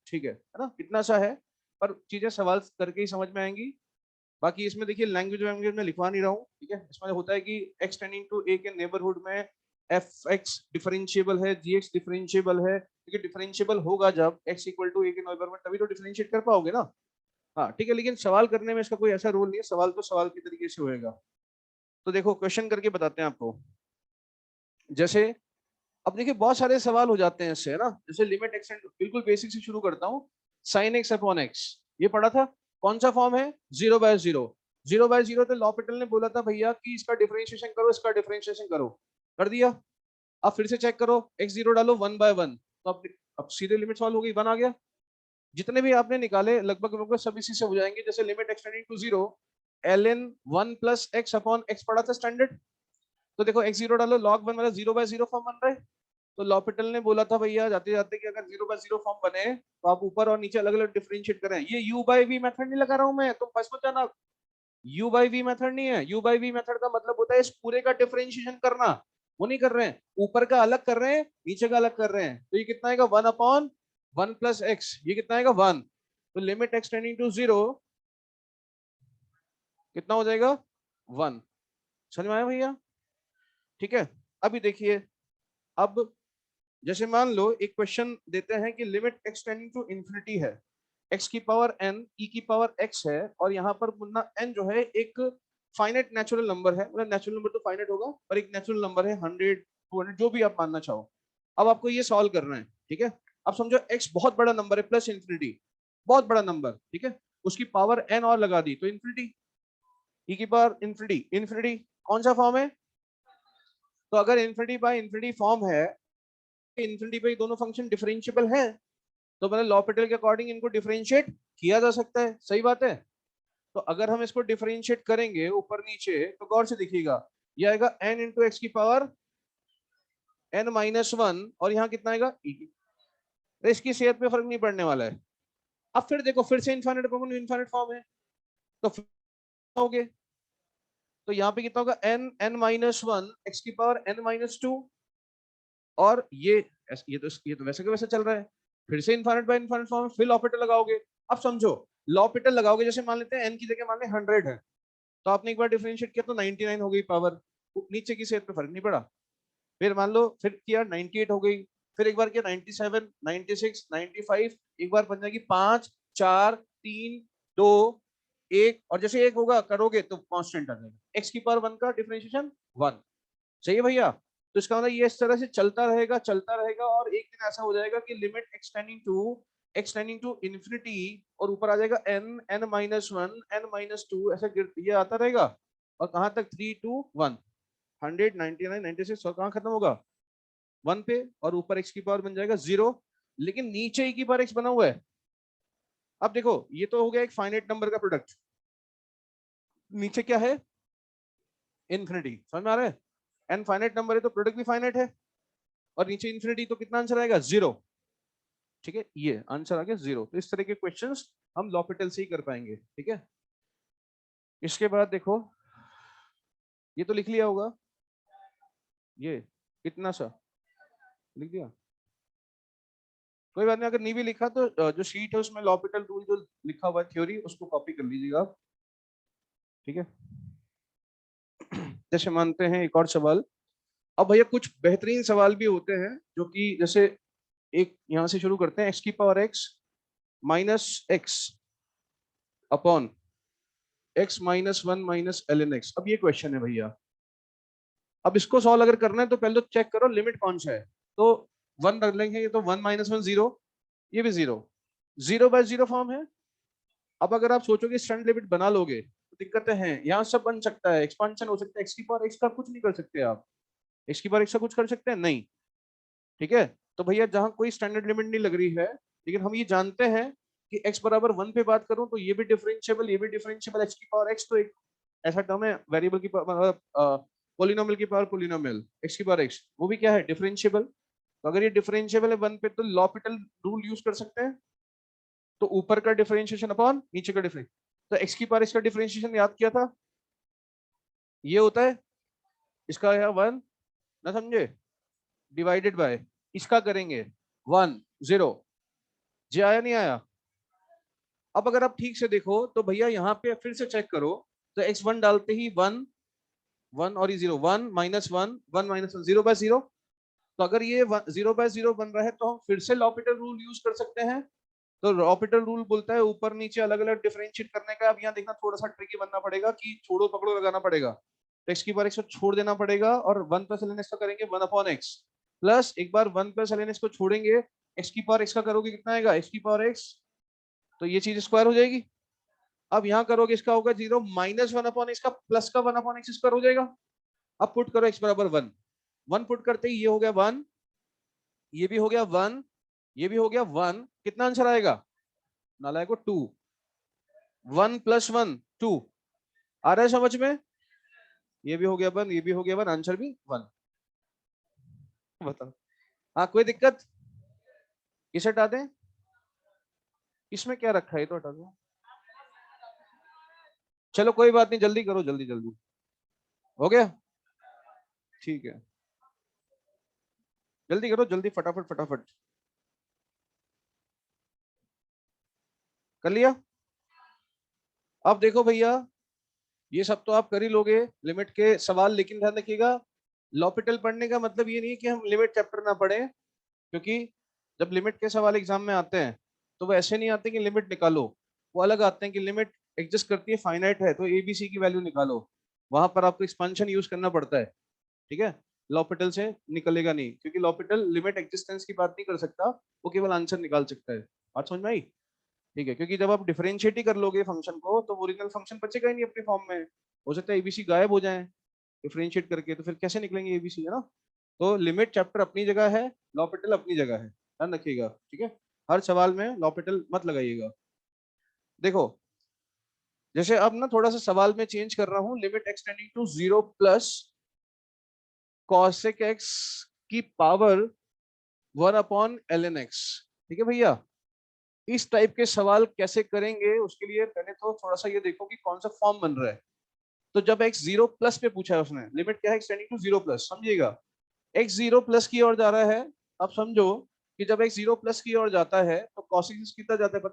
S1: ठीक है ना? इतना सा है, पर चीजें सवाल करके ही समझ में आएंगी। बाकी इसमें देखिए लैंग्वेज लैंग्वेज में लिखवा नहीं रहा हूँ, ठीक है। इसमें होता है कि एक्स टेंडिंग टू ए के नेबरहुड में एफ एक्स डिफरेंशिएबल है, जी एक्स डिफरेंशिएबल है, क्योंकि डिफरेंशिएबल होगा जब एक्स इक्वल टू ए के नेबर में, तभी तो डिफरेंशिएट कर पाओगे ना। हाँ ठीक है, लेकिन सवाल करने में इसका कोई ऐसा रूल नहीं है, सवाल तो सवाल के तरीके से होएगा। तो देखो क्वेश्चन करके बताते हैं आपको। जैसे अब देखिए बहुत सारे सवाल हो जाते हैं इससे, है ना। जैसे लिमिट एक्स, बिल्कुल बेसिक से शुरू करता हूँ। साइन एक्स अपॉन एक्स, ये पढ़ा था। कौन सा फॉर्म है? 0/0। 0/0 तो लॉपिटल ने बोला था भैया कि इसका डिफरेंशिएशन करो, इसका डिफरेंशिएशन करो, कर दिया। अब फिर से चेक करो, x0 डालो 1/1, तो अब सीधे लिमिट सॉल्व हो गई, 1 आ गया। जितने भी आपने निकाले लगभग लगभग सब इसी से हो जाएंगे। जैसे limit x tending to 0 ln 1 plus x upon x पढ़ा था स्टैंडर्ड। तो देखो x0 डालो, log 1 मतलब 0/0 फॉर्म बन रहा है। तो लॉपिटल ने बोला था भैया जाते जाते कि अगर 0/0 फॉर्म बने तो आप ऊपर और नीचे अलग अलग डिफरेंशिएट करें। ये u बाई वी मेथड नहीं लगा रहा हूं मैं, तुम फंस मत जाना। u बाई वी मेथड नहीं है। u बाई वी मेथड का मतलब होता है इस पूरे का डिफरेंशिएशन करना। वो नहीं कर रहे हैं, ऊपर का अलग कर रहे हैं, नीचे का अलग कर रहे हैं। तो ये कितना आएगा? 1/1 प्लस एक्स, ये कितना आएगा? 1। तो लिमिट एक्स टेंडिंग टू 0 कितना हो जाएगा? 1। समझ में आया भैया? ठीक है। अभी देखिए, अब जैसे मान लो एक क्वेश्चन देते हैं कि limit x tending to infinity है, एक्स की पावर एन ई की पावर एक्स है, और यहाँ पर मुन्ना एन जो है एक फाइनाइट नेचुरल नंबर है। मतलब नेचुरल नंबर तो फाइनाइट होगा, पर एक नेचुरल नंबर है, 100 200 जो भी आप मानना चाहो। अब आपको ये सॉल्व करना है, ठीक है। अब समझो एक्स बहुत बड़ा नंबर है, प्लस इंफिनिटी, बहुत बड़ा नंबर, ठीक है। उसकी पावर एन और लगा दी तो इंफिनिटी, ई की पावर इंफिनिटी। इंफिनिटी कौन सा फॉर्म है? तो अगर इंफिनिटी बाय इंफिनिटी फॉर्म है, इंफिनिटी पे दोनों फंक्शन डिफरेंशिएबल है, तो मतलब लॉपिटल के अकॉर्डिंग इनको डिफरेंशिएट किया जा सकता है। सही बात है। तो अगर हम इसको डिफरेंशिएट करेंगे ऊपर नीचे तो गौर से देखिएगा, ये आएगा n इंटू एक्स की पावर n-1, और यहाँ कितना आएगा? e। तो इसकी सेहत पे फर्क नहीं पड़ने वाला है। अब फिर देखो, फिर से इनफाइनाइट अपॉन इनफाइनाइट फॉर्म है, तो फिर हो गए। तो यहाँ पे कितना होगा? n-1 एक्स की पावर n-2, और ये तो वैसे के वैसे चल रहा है। फिर से इनफाइनाइट बाय इनफाइनाइट फॉर्म, फिर लॉपिटल लगाओगे। अब समझो, लॉपिटल लगाओगे, जैसे मान लेते हैं n की जगह मान ले 100 है, तो आपने एक बार डिफरेंशिएट किया तो 99 हो गई पावर, नीचे की सेहत पे फर्क नहीं पड़ा। फिर मान लो फिर किया 98 हो गई, फिर एक बार किया 97 96 95, एक बार बन जाएगी 5 4 3 2 1, और जैसे एक होगा करोगे तो कांस्टेंट आ जाएगा, एक्स की पावर 1 का डिफरेंशिएशन 1। सही है भैया? तो इसका मतलब ये इस तरह से चलता रहेगा चलता रहेगा, और एक दिन ऐसा हो जाएगा कि लिमिट एक्सटेंडिंग टू इंफिनिटी, और ऊपर आ जाएगा n-1 n-2, ऐसा ये आता रहेगा। और कहां तक? 3 2 1, 100 99 96, और कहां खत्म होगा? 1 पे, और ऊपर x की पावर बन जाएगा 0, लेकिन नीचे e की पावर x बना हुआ है। अब देखो, ये तो हो गया एक फाइनाइट नंबर का प्रोडक्ट, नीचे क्या है? इन्फिनिटी। समझ में आ रहा है? एन फाइनाइट नंबर है तो प्रोडक्ट भी फाइनाइट है, और नीचे इन्फिनिटी, तो कितना आंसर आएगा? 0। ठीक है, ये आंसर आ गया 0। तो इस तरह के क्वेश्चंस हम लॉपिटल से ही कर पाएंगे, ठीक है। इसके बाद देखो, ये तो लिख लिया होगा, ये इतना सा लिख दिया, कोई बात नहीं। अगर नहीं भी लिखा तो जो शीट है उसमें लॉपिटल रूल जो लिखा हुआ है थ्योरी, उसको कॉपी कर लीजिएगा आप, ठीक है। जैसे मानते हैं एक और सवाल। अब भैया कुछ बेहतरीन सवाल भी होते हैं जो कि जैसे, एक यहां से शुरू करते हैं, एक्स की power x minus x upon x-1 minus ln x। अब ये क्वेश्चन है भैया। अब इसको सॉल्व अगर करना है तो पहले तो चेक करो लिमिट कौन सा है। तो 1 रख लेंगे, ये तो 1-1 0, ये भी 0, 0/0 फॉर्म है। अब अगर आप सोचोगे स्टैंडर्ड लिमिट बना लोगे तो दिक्कतें हैं, यहाँ सब बन सकता है, एक्सपांशन हो सकता है, एक्स की पावर एक्स का कुछ नहीं कर सकते आप। एक्स की पावर एक्स का कुछ कर सकते हैं नहीं, ठीक है। तो भैया जहां कोई स्टैंडर्ड लिमिट नहीं लग रही है, लेकिन हम ये जानते हैं कि x बराबर 1 पे बात करूं तो ये भी डिफरेंशिएबल, ये भी डिफरेंशिएबल, x की पावर x तो एक ऐसा टर्म है वेरिएबल की मतलब पॉलिनोमियल की पावर पॉलिनोमियल, x की पावर x, वो भी क्या है डिफरेंशिएबल। तो अगर ये डिफरेंशिएबल है 1 पे तो लॉपिटल रूल यूज कर सकते हैं। तो ऊपर का डिफरेंशिएशन अपॉन नीचे का डिफरेंस, तो x की पावर x का डिफरेंशिएशन याद किया था, ये होता है इसका है 1 ना, समझे, डिवाइडेड बाय इसका करेंगे 1 0। जी आया नहीं आया? अब अगर आप ठीक से देखो तो भैया यहाँ पे फिर से चेक करो, तो x1 डालते ही 1 1 और ये 0, 1 माइनस 1 1 माइनस 1 0 बाय 0। तो अगर ये 0 बाय 0 बन रहा है तो हम फिर से लॉपिटल रूल यूज कर सकते हैं। तो लॉपिटल रूल बोलता है ऊपर नीचे अलग अलग डिफरेंशिएट करने का। अब यहाँ देखना थोड़ा सा ट्रिकी बनना पड़ेगा कि छोड़ो पकड़ो लगाना पड़ेगा। तो x की पावर x को छोड़ देना पड़ेगा और 1 प्लस ln x का करेंगे 1 अपॉन x, प्लस एक बार 1 प्लस ln x को छोड़ेंगे, x की पावर x का करोगे कितना आएगा x की पावर x, तो ये चीज स्क्वायर हो जाएगी। अब यहाँ करोगे इसका होगा 0 माइनस 1 अपॉन x का प्लस का 1 अपॉन x स्क्वायर हो जाएगा। अब पुट करो x बराबर 1, 1 पुट करते ही ये हो गया 1, ये भी हो गया 1, ये भी हो गया 1, कितना आंसर आएगा नालायक को 2, 1 प्लस 1 2, आ रहा है समझ में? ये भी हो गया 1, ये भी हो गया 1, आंसर भी 1। बताओ, हाँ कोई दिक्कत? इसे हटा दें, इसमें क्या रखा है तो हटा दो। चलो कोई बात नहीं, जल्दी करो, जल्दी जल्दी। हो गया, ठीक है, जल्दी करो, जल्दी फटाफट फटाफट। कर लिया? अब देखो भैया, ये सब तो आप कर ही लोगे लिमिट के सवाल, लेकिन ध्यान रखिएगा लॉपिटल पढ़ने का मतलब ये नहीं है कि हम लिमिट चैप्टर ना पढ़े, क्योंकि जब लिमिट के सवाल एग्जाम में आते हैं तो वो ऐसे नहीं आते कि लिमिट निकालो, वो अलग आते हैं कि लिमिट एग्जिस्ट करती है, फाइनाइट है तो एबीसी की वैल्यू निकालो। वहां पर आपको एक्सपेंशन यूज करना पड़ता है, ठीक है। लॉपिटल से निकलेगा नहीं, क्योंकि लॉपिटल लिमिट एग्जिस्टेंस की बात नहीं कर सकता, वो केवल आंसर निकाल सकता है। बात समझ में आई? ठीक है, क्योंकि जब आप डिफरेंशिएट ही कर लोगे फंक्शन को तो ओरिजिनल फंक्शन बचेगा ही नहीं अपने फॉर्म में। हो सकता है एबीसी गायब हो जाए डिफरेंशिएट करके, तो फिर कैसे निकलेंगे एबीसी, है ना। तो लिमिट चैप्टर अपनी जगह है, लॉपिटल अपनी जगह है, ध्यान रखिएगा, ठीक है। हर सवाल में लॉपिटल मत लगाइएगा। देखो, जैसे अब ना थोड़ा सा सवाल में चेंज कर रहा हूं, limit x tending to 0 plus cosec x की पावर 1 अपॉन ln x, ठीक है भैया। इस टाइप के सवाल कैसे करेंगे, उसके लिए पहले तो थोड़ा सा ये देखो कि कौन सा फॉर्म बन रहा है। तो जब x 0 प्लस पे पूछा है उसने, लिमिट क्या है एक्सटेंडिंग टू 0 प्लस, समझिएगा x 0 प्लस की ओर जा रहा है। अब समझो कि जब x 0 प्लस की ओर जाता है तो cos x कितना जाता है पता